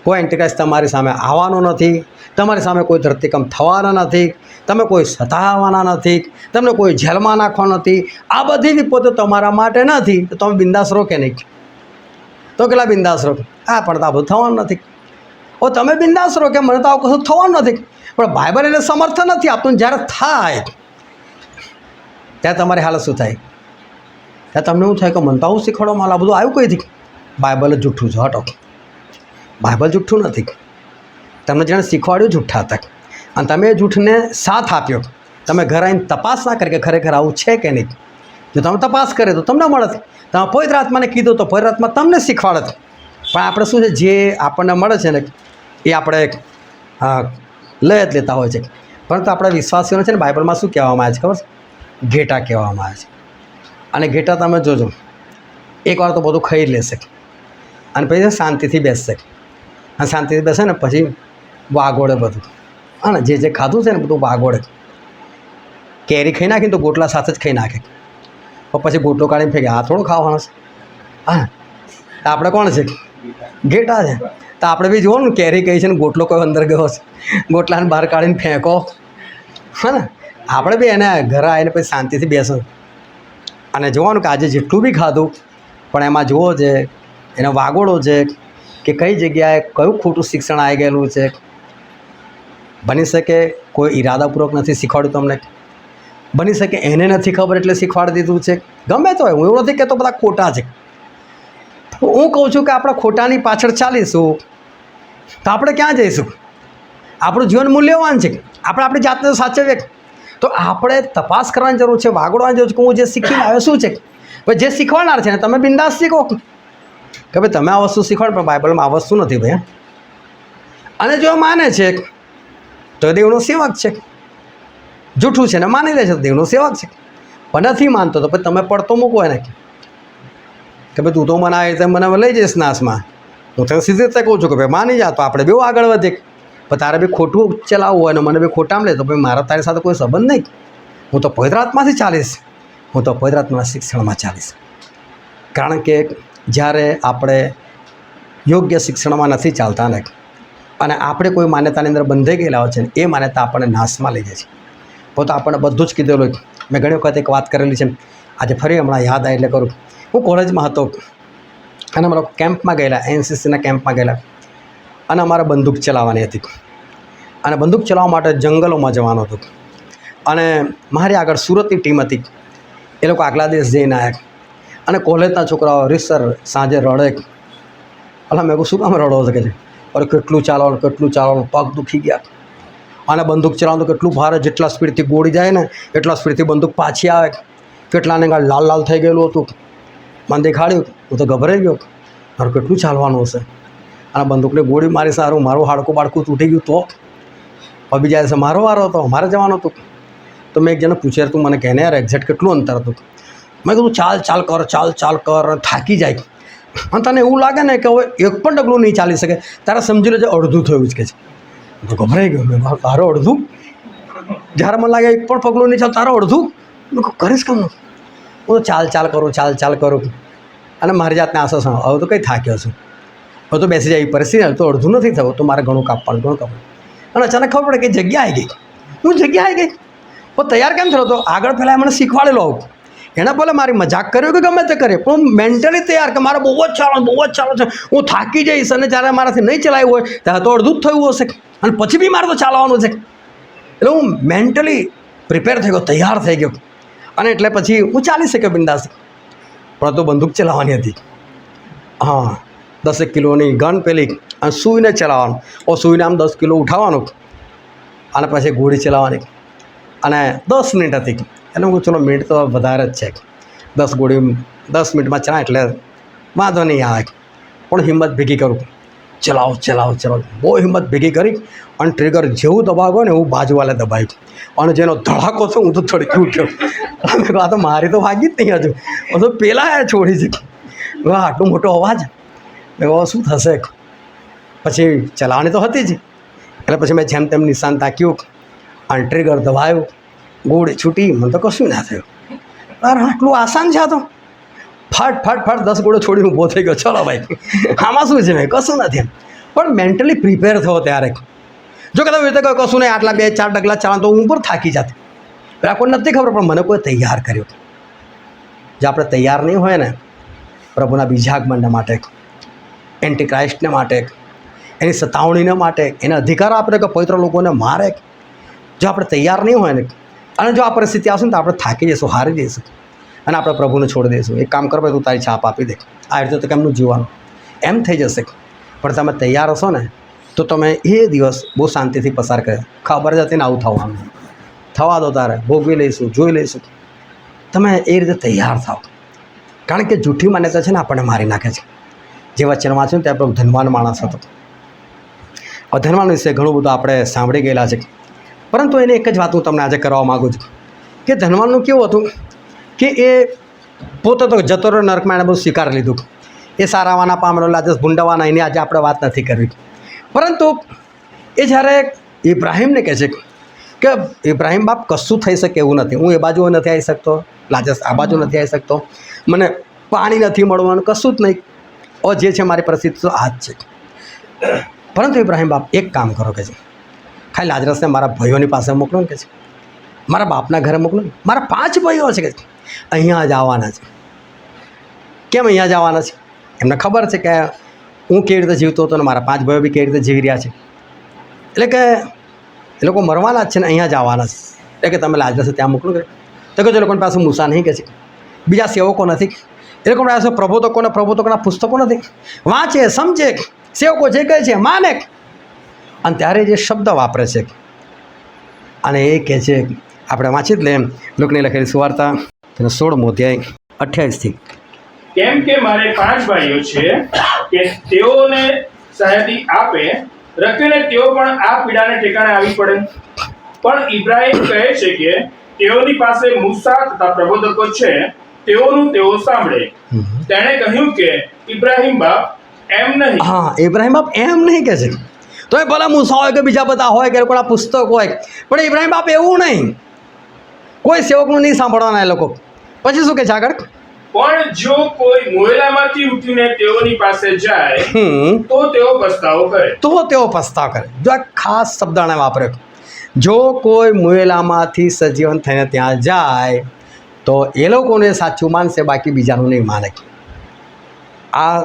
કોઈ એન્ટિક્રાઇસ્ટ તમારી સામે આવવાનો નથી, તમારી સામે કોઈ ધરતીકંપ થવાના નથી, તમે કોઈ સતાવવાના નથી, તમને કોઈ જેલમાં નાખવાનો નથી, આ બધી વિપતો તમારા માટે નથી. તો તમે બિંદાસ રહો કે નહીં? તો કેટલા બિંદાસ રહો? હા, પણ તો આ બધું થવાનું નથી. ઓ તમે બિંદાસ રહો કે મને તો આવું કશું થવાનું નથી, પણ બાઇબલ એને સમર્થન નથી આપતું. જ્યારે થાય ત્યારે તમારી હાલત શું થાય? ત્યાં તમને એવું થાય કે મને તો આવું શીખવાડવામાં આ બધું આવ્યું કઈથી? બાઇબલ જ જૂઠું છે. હટો, બાઇબલ જૂઠું નથી. તમને જેણે શીખવાડ્યું જૂઠા હતા અને તમે એ જૂઠને સાથ આપ્યો. તમે ઘરે આવીને તપાસ ના કરી કે ખરેખર આવું છે કે નહીં. જો તમે તપાસ કરે તો તમને મળે. તમે પવિત્ર આત્માને કીધું તો પવિત્ર આત્મા તમને શીખવાડે. પણ આપણે શું છે, જે આપણને મળે છે ને એ આપણે લઈ જ લેતા હોય છે. પરંતુ આપણા વિશ્વાસીઓને છે ને બાઇબલમાં શું કહેવામાં આવે છે ખબર છે? ઘેટા કહેવામાં આવે છે. અને ઘેટા તમે જોજો, એકવાર તો બધું ખાઈ લેશે અને પછી શાંતિથી બેસશે. અને શાંતિથી બેસે ને પછી વાગોળે બધું. હા ને, જે ખાધું છે ને બધું વાગોળે. કેરી ખાઈ નાખીને તો ગોટલા સાથે જ ખાઈ નાખે, પણ પછી ગોટલો કાઢીને ફેંકે. આ થોડું ખાવાનું છે? હા, તો આપણે કોણ છે? ઘેટા છે. તો આપણે બી જુઓ ને, કેરી કહી છે ને ગોટલો કોઈ અંદર ગયો છે, ગોટલાને બહાર કાઢીને ફેંકો. હા ને, આપણે બી એને ઘરે આવીને પછી શાંતિથી બેસો અને જોવાનું કે આજે જેટલું બી ખાધું પણ એમાં જુઓ છે એને વાગોળો છે કે કઈ જગ્યાએ કયું ખોટું શિક્ષણ આવી ગયેલું છે. બની શકે કોઈ ઈરાદાપૂર્વક નથી શીખવાડ્યું તમને, બની શકે એને નથી ખબર એટલે શીખવાડી દીધું છે. ગમે તો હોય, હું એવું નથી કહેતો બધા ખોટા છે. હું કહું છું કે આપણે ખોટાની પાછળ ચાલીશું તો આપણે ક્યાં જઈશું? આપણું જીવન મૂલ્યવાન છે, આપણે આપણી જાતને સાચવીએ તો આપણે તપાસ કરવાની જરૂર છે, વાગોળવાની જરૂર છે કે હું જે શીખીને આવ્યો શું છે. ભાઈ જે શીખવાડનાર છે ને તમે બિંદાસ શીખો કે ભાઈ તમે આ વસ્તુ શીખવાડો, પણ બાઇબલમાં આ વસ્તુ નથી ભાઈ. અને જો માને છે તો દેવનો સેવક છે, જૂઠું છે ને માની લે છે તો દેવનો સેવક છે. પણ નથી માનતો તો પછી તમે પડતો મૂકો એને કે ભાઈ તું તો મને આવી રીતે મને લઈ જઈશ નાશમાં. હું તને સીધી રીતે કહું છું કે ભાઈ માની જા તો આપણે બહુ આગળ વધીએ. પણ તારે બી ખોટું ચલાવવું હોય ને મને બી ખોટામાં લે તો ભાઈ મારા તારી સાથે કોઈ સંબંધ નહીં. હું તો પવિત્ર આત્માથી ચાલીશ, હું તો પવિત્ર આત્માના શિક્ષણમાં ચાલીશ. કારણ કે જ્યારે આપણે યોગ્ય શિક્ષણમાં નથી ચાલતા ને અને આપણે કોઈ માન્યતાની અંદર બંધાઈ ગયેલા હોય છે ને એ માન્યતા આપણને નાશમાં લઈ જાય છે. પોતે આપણને બધું જ કીધેલું. મેં ઘણી વખત એક વાત કરેલી છે, આજે ફરી હમણાં યાદ આવે એટલે કરું. હું કોલેજમાં હતો અને અમારા કેમ્પમાં ગયેલા, એનસીસીના કેમ્પમાં ગયેલા અને અમારે બંદૂક ચલાવવાની હતી અને બંદૂક ચલાવવા માટે જંગલોમાં જવાનું હતું. અને મારી આગળ સુરતની ટીમ હતી, એ લોકો આગલા દિવસ જઈને આવ્યા અને કોલેજના છોકરાઓ રીસર સાંજે રડે. અલા મેં કહું શું કામ રડો શકે છે? અરે કેટલું ચાલવાનું, પગ દુખી ગયા. અને બંદૂક ચલાવવાનું કેટલું ભારે, જેટલા સ્પીડથી ગોળી જાય ને એટલા સ્પીડથી બંદૂક પાછી આવે. કેટલાને ગાળ લાલ લાલ થઈ ગયેલું હતું. મને દેખાડ્યું, હું તો ગભરાઈ ગયો. મારું કેટલું ચાલવાનું હશે અને બંદૂકને ગોળી મારી સારું મારું હાડકું બાળકું તૂટી ગયું તો હવે બીજા દિવસે મારો વારો હતો, મારે જવાનું હતું. તો મેં એક જણે પૂછ્યું તું મને કહેને યાર એક્ઝેક્ટ કેટલું અંતર હતું? મેં કીધું ચાલ કર થાકી જાય. અને તને એવું લાગે ને કે હવે એક પણ ડગલું નહીં ચાલી શકે, તારે સમજી લેજે અડધું થયું જ કે છે. તો ગભરાઈ ગયો મેં, તારો અડધું? જ્યારે મને લાગે એક પણ પગલું નહીં ચાલ, તારો અડધું? મેં કહું કરીશ કેમ? હું તો ચાલ કરું અને મારી જાતને આશા સાં હવે તો કંઈ થાક્યો છું, હવે તો બેસી જાય પરિસ્થિતિ, તો અડધું નથી થયું, તો મારે ઘણું કાપવાનું. અને અચાનક ખબર પડે કે જગ્યા આવી ગઈ. હું જગ્યા આવી ગઈ પણ તૈયાર કેમ થયો હતો? આગળ પહેલાં મને શીખવાડેલો આવું. એણે ભલે મારી મજાક કર્યો કે ગમે તે કરે, પણ હું મેન્ટલી તૈયાર કે મારે બહુ જ ચાલવાનું છે, હું થાકી જઈશ અને જ્યારે મારાથી નહીં ચલાવ્યું હોય ત્યારે તો અડધું જ થયું હશે અને પછી બી મારે તો ચાલવાનું છે. એટલે હું મેન્ટલી પ્રિપેર થઈ ગયો, તૈયાર થઈ ગયો અને એટલે પછી હું ચાલી શક્યો બિંદાસ. પણ તો બંદૂક ચલાવવાની હતી. હા, 10 કિલોની ગન પેલી અને સૂઈને ચલાવવાનું ઓ સૂઈને આમ 10 કિલો ઉઠાવવાનું અને પછી ગોળી ચલાવવાની અને 10 મિનિટ હતી એટલે હું ચલો મિનિટ તો વધારે જ છે 10 ગોળી 10 મિનિટમાં ચલાવે એટલે વાંધો નહીં આવે પણ હિંમત ભેગી કરું ચલાવો બહુ હિંમત ભેગી કરી અને ટ્રિગર જેવું દબાવ્યો ને એવું બાજુવાલે દબાવ્યું અને જેનો ધડાકો છે હું તો થડકી ઉઠ્યો મેં કહું આ તો મારી તો ભાગી જ નહીં હજુ હું તો પેલા છોડી છે આટલો મોટો અવાજ મેં કહું શું થશે પછી ચલાવવાની તો હતી જ એટલે પછી મેં જેમ તેમ નિશાન તાક્યું અને ટ્રિગર દબાવ્યું ગોળી છૂટી મને તો કશું ના થયું અરે આટલું આસાન છે આ તો ફાટ 10 ગોળો છોડીને ઊભો થઈ ગયો ચલો ભાઈ આમાં શું છે મેં કશું નથી પણ મેન્ટલી પ્રિપેર થયો ત્યારે જો કદાચ રીતે કહ્યું કશું નહીં આટલા 2-4 ડગલા ચાલવાનું તો હું ઉપર થાકી જાત પેલા કોઈ નથી ખબર પણ મને કોઈ તૈયાર કર્યો જો આપણે તૈયાર નહીં હોય ને પ્રભુના બીજા આગમનને માટે એન્ટી ક્રાઇસ્ટને માટે એની સતાવણીને માટે એને અધિકાર આપે કે પવિત્ર લોકોને મારે જો આપણે તૈયાર નહીં હોય ને અને જો આ પરિસ્થિતિ આવશે ને તો આપણે થાકી જઈશું હારી જઈશું અને આપણે પ્રભુને છોડી દઈશું એક કામ કરો તું તારી છાપ આપી દે આ રીતે તો કેમનું જીવવાનું એમ થઈ જશે પણ તમે તૈયાર હશો ને તો તમે એ દિવસ બહુ શાંતિથી પસાર કરે ખબર જ હતી ને આવું થવાનું થવા દો તારે ભોગવી લઈશું જોઈ લઈશું તમે એ રીતે તૈયાર થાઓ કારણ કે જૂઠી માન્યતા છે ને આપણને મારી નાખે છે જે વચન વાંચ્યું ને ત્યાં ધનવાન માણસ હતો ધનવાન વિશે ઘણું બધું આપણે સાંભળી ગયેલા છે પરંતુ એને એક જ વાત હું તમને આજે કરવા માગું છું કે ધનવાનનું કેવું હતું કે એ પોતે તો જતો રહ્યો નરકમાં એણે બધું સ્વીકારી લીધું એ સારાવાના પામેલો આજે ભૂંડાવાના એની આજે આપણે વાત નથી કરવી પરંતુ એ જ્યારે ઇબ્રાહીમને કહે છે કે ઇબ્રાહીમ બાપ કશું થઈ શકે એવું નથી હું એ બાજુ નથી આવી શકતો લાજસ આ બાજુ નથી આવી શકતો મને પાણી નથી મળવાનું કશું જ નહીં ઓ જે છે મારી પરિસ્થિતિ તો આ જ છે પરંતુ ઇબ્રાહીમ બાપ એક કામ કરો કે છે ખાલી લાજરસને મારા ભાઈઓની પાસે મોકલો ને કે છે મારા બાપના ઘરે મોકલો ને મારા 5 ભાઈઓ છે કે અહીંયા જ આવવાના છે કેમ અહીંયા જ આવવાના છે એમને ખબર છે કે હું કેવી રીતે જીવતો હતો ને મારા 5 ભાઈઓ બી કેવી રીતે જીવી રહ્યા છે એટલે કે એ લોકો મરવાના જ છે ને અહીંયા જ આવવાના છે એટલે કે તમે લાજરસને ત્યાં મોકલો કે તો કે જે લોકોની પાસે મૂસા નહીં કે છે બીજા સેવકો નથી એ લોકો પાસે પ્રબોધકોના પુસ્તકો નથી વાંચે સમજે સેવકો જે કહે છે માને અને ત્યારે જે શબ્દ વાપરે છે અને એ કહે છે આપણે વાંચી જ લે એમ લોકની લખેલી સુવાર્તા તેનો 16મો અધ્યાય 28 કેમ કે મારે 5 ભાઈઓ છે કે તેઓને સહાયતી આપે રખીને તેઓ પણ આ પીડાને ઠેકાણે આવી પડે પણ ઇબ્રાહીમ કહે છે કે તેઓની પાસે મૂસા તથા પ્રબોધકો છે તેઓનું તેઓ સાંભળે તેણે કહ્યું કે ઇબ્રાહીમ બાપ એમ નહીં હા ઇબ્રાહીમ બાપ એમ નહીં કહે છે તો એ ભલા મૂસા હોય કે બીજા બધા હોય કે એ લોકોના પુસ્તક હોય પણ ઇબ્રાહીમ બાપ એવું નહીં કોઈ સેવકનું નહીં સાંભળવાના એ લોકો પછી શું કહે છે આગળ પણ જો કોઈ મોયેલામાંથી ઉઠીને તેઓની પાસે જાય તો તેઓ પસ્તાવો કરે જો આ ખાસ શબ્દ આણે વાપર્યો જો કોઈ મોયેલામાંથી સજીવન થઈને ત્યાં જાય તો એ લોકોને સાચું માનશે બાકી બીજાનું નહીં માને આ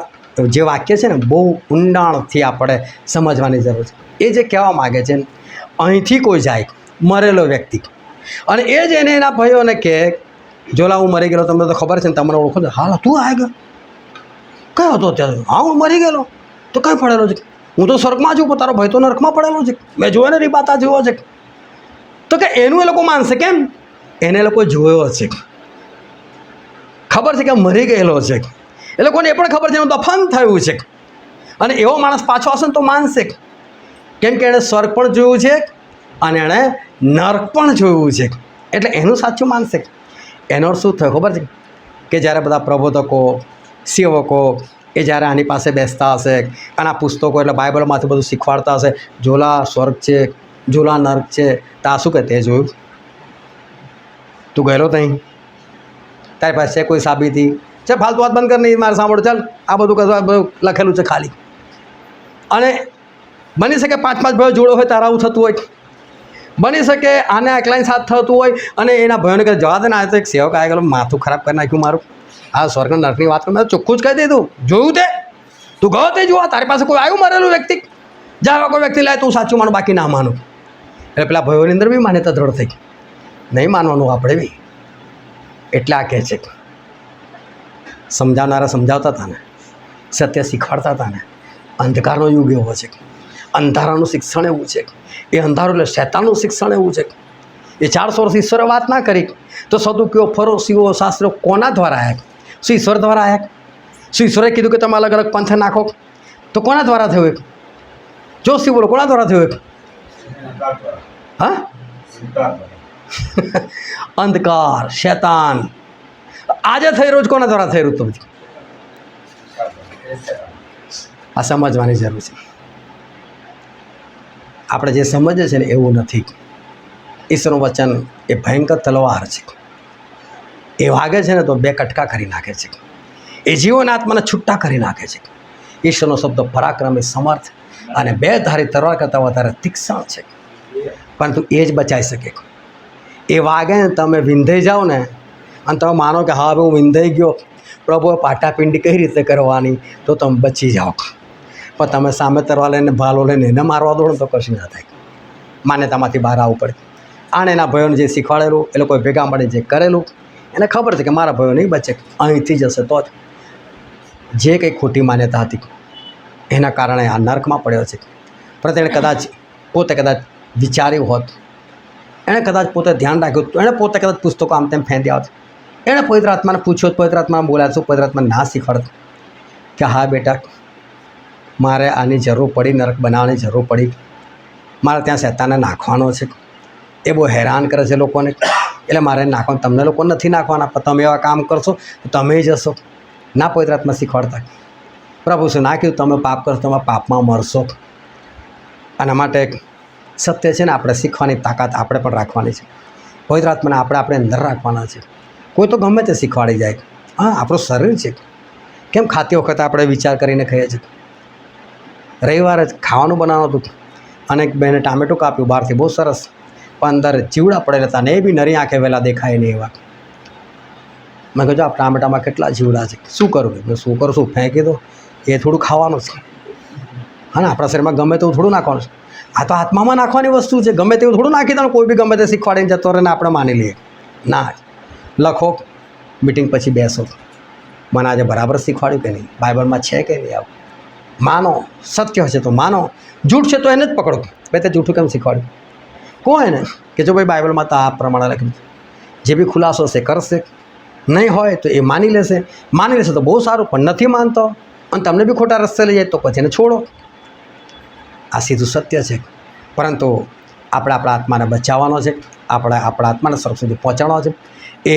જે વાક્ય છે ને બહુ ઊંડાણથી આપણે સમજવાની જરૂર છે એ જે કહેવા માગે છે અહીંથી કોઈ જાય મરેલો વ્યક્તિ અને એ જ એને એના ભાઈઓને કહે જોલા હું મરી ગયેલો તમને તો ખબર છે ને તમને ઓળખો છો હાલ તું આવી ગયો કયો હતો અત્યારે હા હું મરી ગયેલો તો કંઈ પડેલો છે હું તો સ્વર્ગમાં છું પણ તારો ભાઈ તો નરકમાં પડેલો છે મેં જોયો ને રીબાતા જોયો છે તો કે એનું એ લોકો માનશે કેમ એને લોકો જોયો છે ખબર છે કે મરી ગયેલો છે એ લોકોને એ પણ ખબર છે એનું દફન થયું છે અને એવો માણસ પાછો આવશે ને તો માનશે કેમ કે એણે સ્વર્ગ પણ જોયું છે અને એણે નર્ક પણ જોયું છે એટલે એનું સાચું માનશે એનો શું થયો ખબર છે કે જ્યારે બધા પ્રબોધકો સેવકો એ જ્યારે આની પાસે બેસતા હશે અને આ પુસ્તકો એટલે બાઇબલમાંથી બધું શીખવાડતા હશે ઝોલા સ્વર્ગ છે ઝોલા નર્ક છે તો આ શું કહે તે જોયું તું ગયેલો ત્યાં તારી પાસે કોઈ સાબિતી છે ફાલતુ વાત બંધ કર નહીં મારે સાંભળો ચાલ આ બધું લખેલું છે ખાલી અને બની શકે 5 ભાઈઓ જોડો હોય તારા આવું થતું હોય બની શકે આને એકલાની સાથ થતું હોય અને એના ભાઈઓને કહે જવા દે ને આ તો એક સેવક આવી ગયેલો માથું ખરાબ કરી નાખ્યું મારું આ સ્વર્ગ નર્કની વાત કરી મેં ચોખ્ખું જ કહી દીધું જોયું તે તું ગયો તે જોવા તારી પાસે કોઈ આવ્યું મરેલું વ્યક્તિ જ્યાં કોઈ વ્યક્તિ લાય તું સાચું માનું બાકી ના માનું એટલે પેલા ભાઈઓની અંદર બી માન્યતા દ્રઢ થઈ નહીં માનવાનું આપણે બી એટલે આ કહે છે સમજાવનારા સમજાવતા હતા ને સત્ય શીખવાડતા હતા ને, અંધકારનો યુગ એવો છે, અંધારાનું શિક્ષણ એવું છે, એ અંધારું એટલે શૈતાનનું શિક્ષણ એવું છે. એ 400 વર્ષ ઈશ્વરે વાત ના કરી તો સદુકીઓ, ફરોશીઓ, શાસ્ત્રો કોના દ્વારા આવ્યા? શું ઈશ્વર દ્વારા આવ્યા? શું ઈશ્વરે કીધું કે તમે અલગ અલગ પંથ નાખો? તો કોના દ્વારા થયું? જો શિવ બોલો, કોના દ્વારા થયું? હા, અંધકાર, શૈતાન. આજે થઈ રહ્યું કોના દ્વારા થઈ રહ્યું? તો આ સમજવાની જરૂર છે. આપણે જે સમજીએ છીએ ને એવું નથી. ઈશ્વરનું વચન એ ભયંકર તલવાર છે. એ વાગે છે ને તો 2 કટકા કરી નાખે છે. એ જીવન આત્માને છૂટા કરી નાખે છે. ઈશ્વરનો શબ્દ પરાક્રમી, સમર્થ અને 2 ધારી તલવાર કરતાં વધારે તીક્ષ્ણ છે. પરંતુ એ જ બચાવી શકે. એ વાગે ને તમે વિંધાઈ જાઓ ને અને તમે માનો કે હા હવે હું વિંધાઈ ગયો, પ્રભુએ પાટાપિંડી કઈ રીતે કરવાની, તો તમે બચી જાઓ. પણ તમે સામે તરવા લઈને, ભાલો લઈને એને મારવા દોડો તો કશું ના થાય. માન્યતામાંથી બહાર આવવું પડે. આને એના ભાઈઓને જે શીખવાડેલું, એ લોકોએ ભેગા મળે જે કરેલું, એને ખબર છે કે મારા ભાઈઓ નહીં બચે, અહીંથી જશે તો જ. જે કંઈ ખોટી માન્યતા હતી એના કારણે આ નર્કમાં પડ્યો છે. પરંતુ એણે પોતે કદાચ વિચાર્યું હોત, એણે કદાચ પોતે ધ્યાન રાખ્યું, એણે પોતે કદાચ પુસ્તકો આમ તેમ ફેંદ્યા હોત, એણે પવિત્ર આત્માને પૂછ્યું, પવિત્ર આત્માને બોલ્યા, શું પવિત્ર આત્માને ના શીખવાડત કે હા બેટા, મારે આની જરૂર પડી, નરક બનાવવાની જરૂર પડી, મારે ત્યાં શૈતાનને નાખવાનો છે, એ બહુ હેરાન કરે છે લોકોને, એટલે મારે નાખવાનું. તમને લોકો નથી નાખવાના, પણ તમે એવા કામ કરશો તો તમે જશો. ના, પવિત્ર આત્મા શીખવાડતા પ્રભુ શું ના કીધું, તમે પાપ કરશો તમે પાપમાં મરશો. આના માટે સત્ય છે ને આપણે શીખવાની તાકાત આપણે પણ રાખવાની છે. પવિત્ર આત્માને આપણે અંદર રાખવાના છે. કોઈ તો ગમે તે શીખવાડી જાય. હા, આપણું શરીર છે. કેમ ખાતી વખતે આપણે વિચાર કરીને ખાઈએ છીએ? રવિવારે જ ખાવાનું બનાવવાનું હતું અને એક બેને ટામેટું કાપ્યું બહારથી, બહુ સરસ, પણ અંદર જીવડા પડેલા હતા ને એ બી નરી આંખે વહેલા દેખાય નહીં એવા. મેં કહ્યું આ ટામેટામાં કેટલા જીવડા છે, શું કરું? શું કરું? શું ફેંકી દો? એ થોડું ખાવાનું છે. હા ને, આપણા શરીરમાં ગમે તેવું થોડું નાખવાનું છે. આ તો આત્મામાં નાખવાની વસ્તુ છે. ગમે તેવું થોડું નાખી દો, કોઈ બી ગમે તે શીખવાડીને જતો રહે ને આપણે માની લઈએ. ના, લખો, મિટિંગ પછી બેસો, મને આજે બરાબર શીખવાડ્યું કે નહીં, બાઇબલમાં છે કે નહીં, આવું માનો. સત્ય હશે તો માનો, જૂઠ છે તો એને જ પકડો. ભાઈ તે જૂઠું કેમ શીખવાડ્યું? કહો એને કે જો ભાઈ બાઇબલમાં તો આ પ્રમાણે લખ્યું, જે બી ખુલાસો છે કરશે, નહીં હોય તો એ માની લેશે તો બહુ સારું, પણ નથી માનતો અને તમને બી ખોટા રસ્તે લઈ જાય તો પછી એને છોડો. આ સીધું સત્ય છે. પરંતુ આપણે આપણા આત્માને બચાવવાનો છે, આપણે આપણા આત્માને સ્વર્ગ સુધી પહોંચાડવાનો છે. એ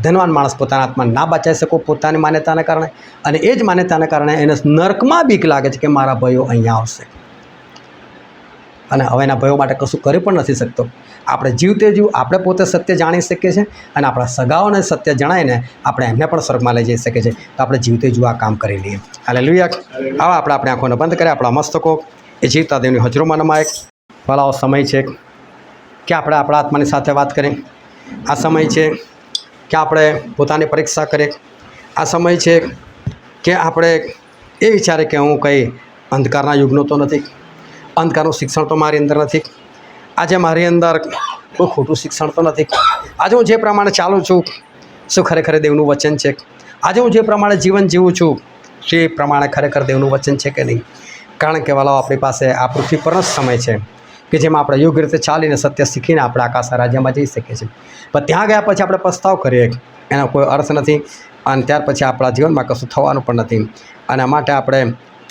ધનવાન માણસ પોતાના આત્માને ના બચાવી શકો પોતાની માન્યતાને કારણે, અને એ જ માન્યતાને કારણે એને નર્કમાં બીક લાગે છે કે મારા ભાઈઓ અહીંયા આવશે, અને હવે એના ભાઈઓ માટે કશું કરી પણ નથી શકતો. આપણે જીવતે જીવ આપણે પોતે સત્ય જાણી શકીએ છીએ, અને આપણા સગાઓને સત્ય જણાવીને આપણે એમને પણ સ્વર્ગમાં લઈ જઈ શકીએ છીએ. તો આપણે જીવતે જીવ આ કામ કરી લઈએ. હાલેલુયા. આવા આપણે આંખોને બંધ કરીએ, આપણા મસ્તકો એ જીવતા દેવની હજરોમાં નમાય. વાલાઓ, સમય છે કે આપણે આપણા આત્માની સાથે વાત કરીએ. આ સમય છે કે આપણે પોતાની પરીક્ષા કરીએ. આ સમય છે કે આપણે એ વિચારે કે હું કંઈ અંધકારના યુગનો તો નથી, અંધકારનું શિક્ષણ તો મારી અંદર નથી, આજે મારી અંદર કોઈ ખોટું શિક્ષણ તો નથી, આજે હું જે પ્રમાણે ચાલું છું શું ખરેખર દેવનું વચન છે, આજે હું જે પ્રમાણે જીવન જીવું છું તે પ્રમાણે ખરેખર દેવનું વચન છે કે નહીં. કારણ કે વાલાઓ, આપણી પાસે આ પૃથ્વી પરનો જ સમય છે કે જેમાં આપણે યોગ્ય રીતે ચાલીને સત્ય શીખીને આપણે આકાશ રાજ્યમાં જઈ શકીએ છીએ. પણ ત્યાં ગયા પછી આપણે પસ્તાવ કરીએ એનો કોઈ અર્થ નથી, અને ત્યાર પછી આપણા જીવનમાં કશું થવાનું પણ નથી. અને માટે આપણે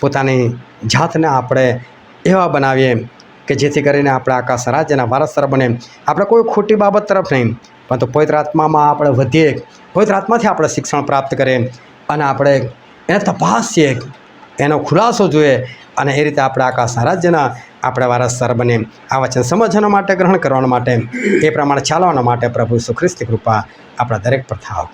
પોતાની જાતને આપણે એવા બનાવીએ કે જેથી કરીને આપણે આકાશ રાજ્યના વારસદાર બને. આપણે કોઈ ખોટી બાબત તરફ નહીં, પરંતુ પવિત્ર આત્મામાં આપણે વધીએ, પવિત્ર આત્માથી આપણે શિક્ષણ પ્રાપ્ત કરીએ અને આપણે એને તપાસીએ, એનો ખુલાસો જોઈએ, અને એ રીતે આપણે આકાશ રાજ્યના આપણે વારસદાર બને. આ વચન સમજવા માટે, ગ્રહણ કરવા માટે, એ પ્રમાણે ચાલવાના માટે પ્રભુ ઈસુ ખ્રિસ્તની કૃપા આપણા દરેક પર થાવ.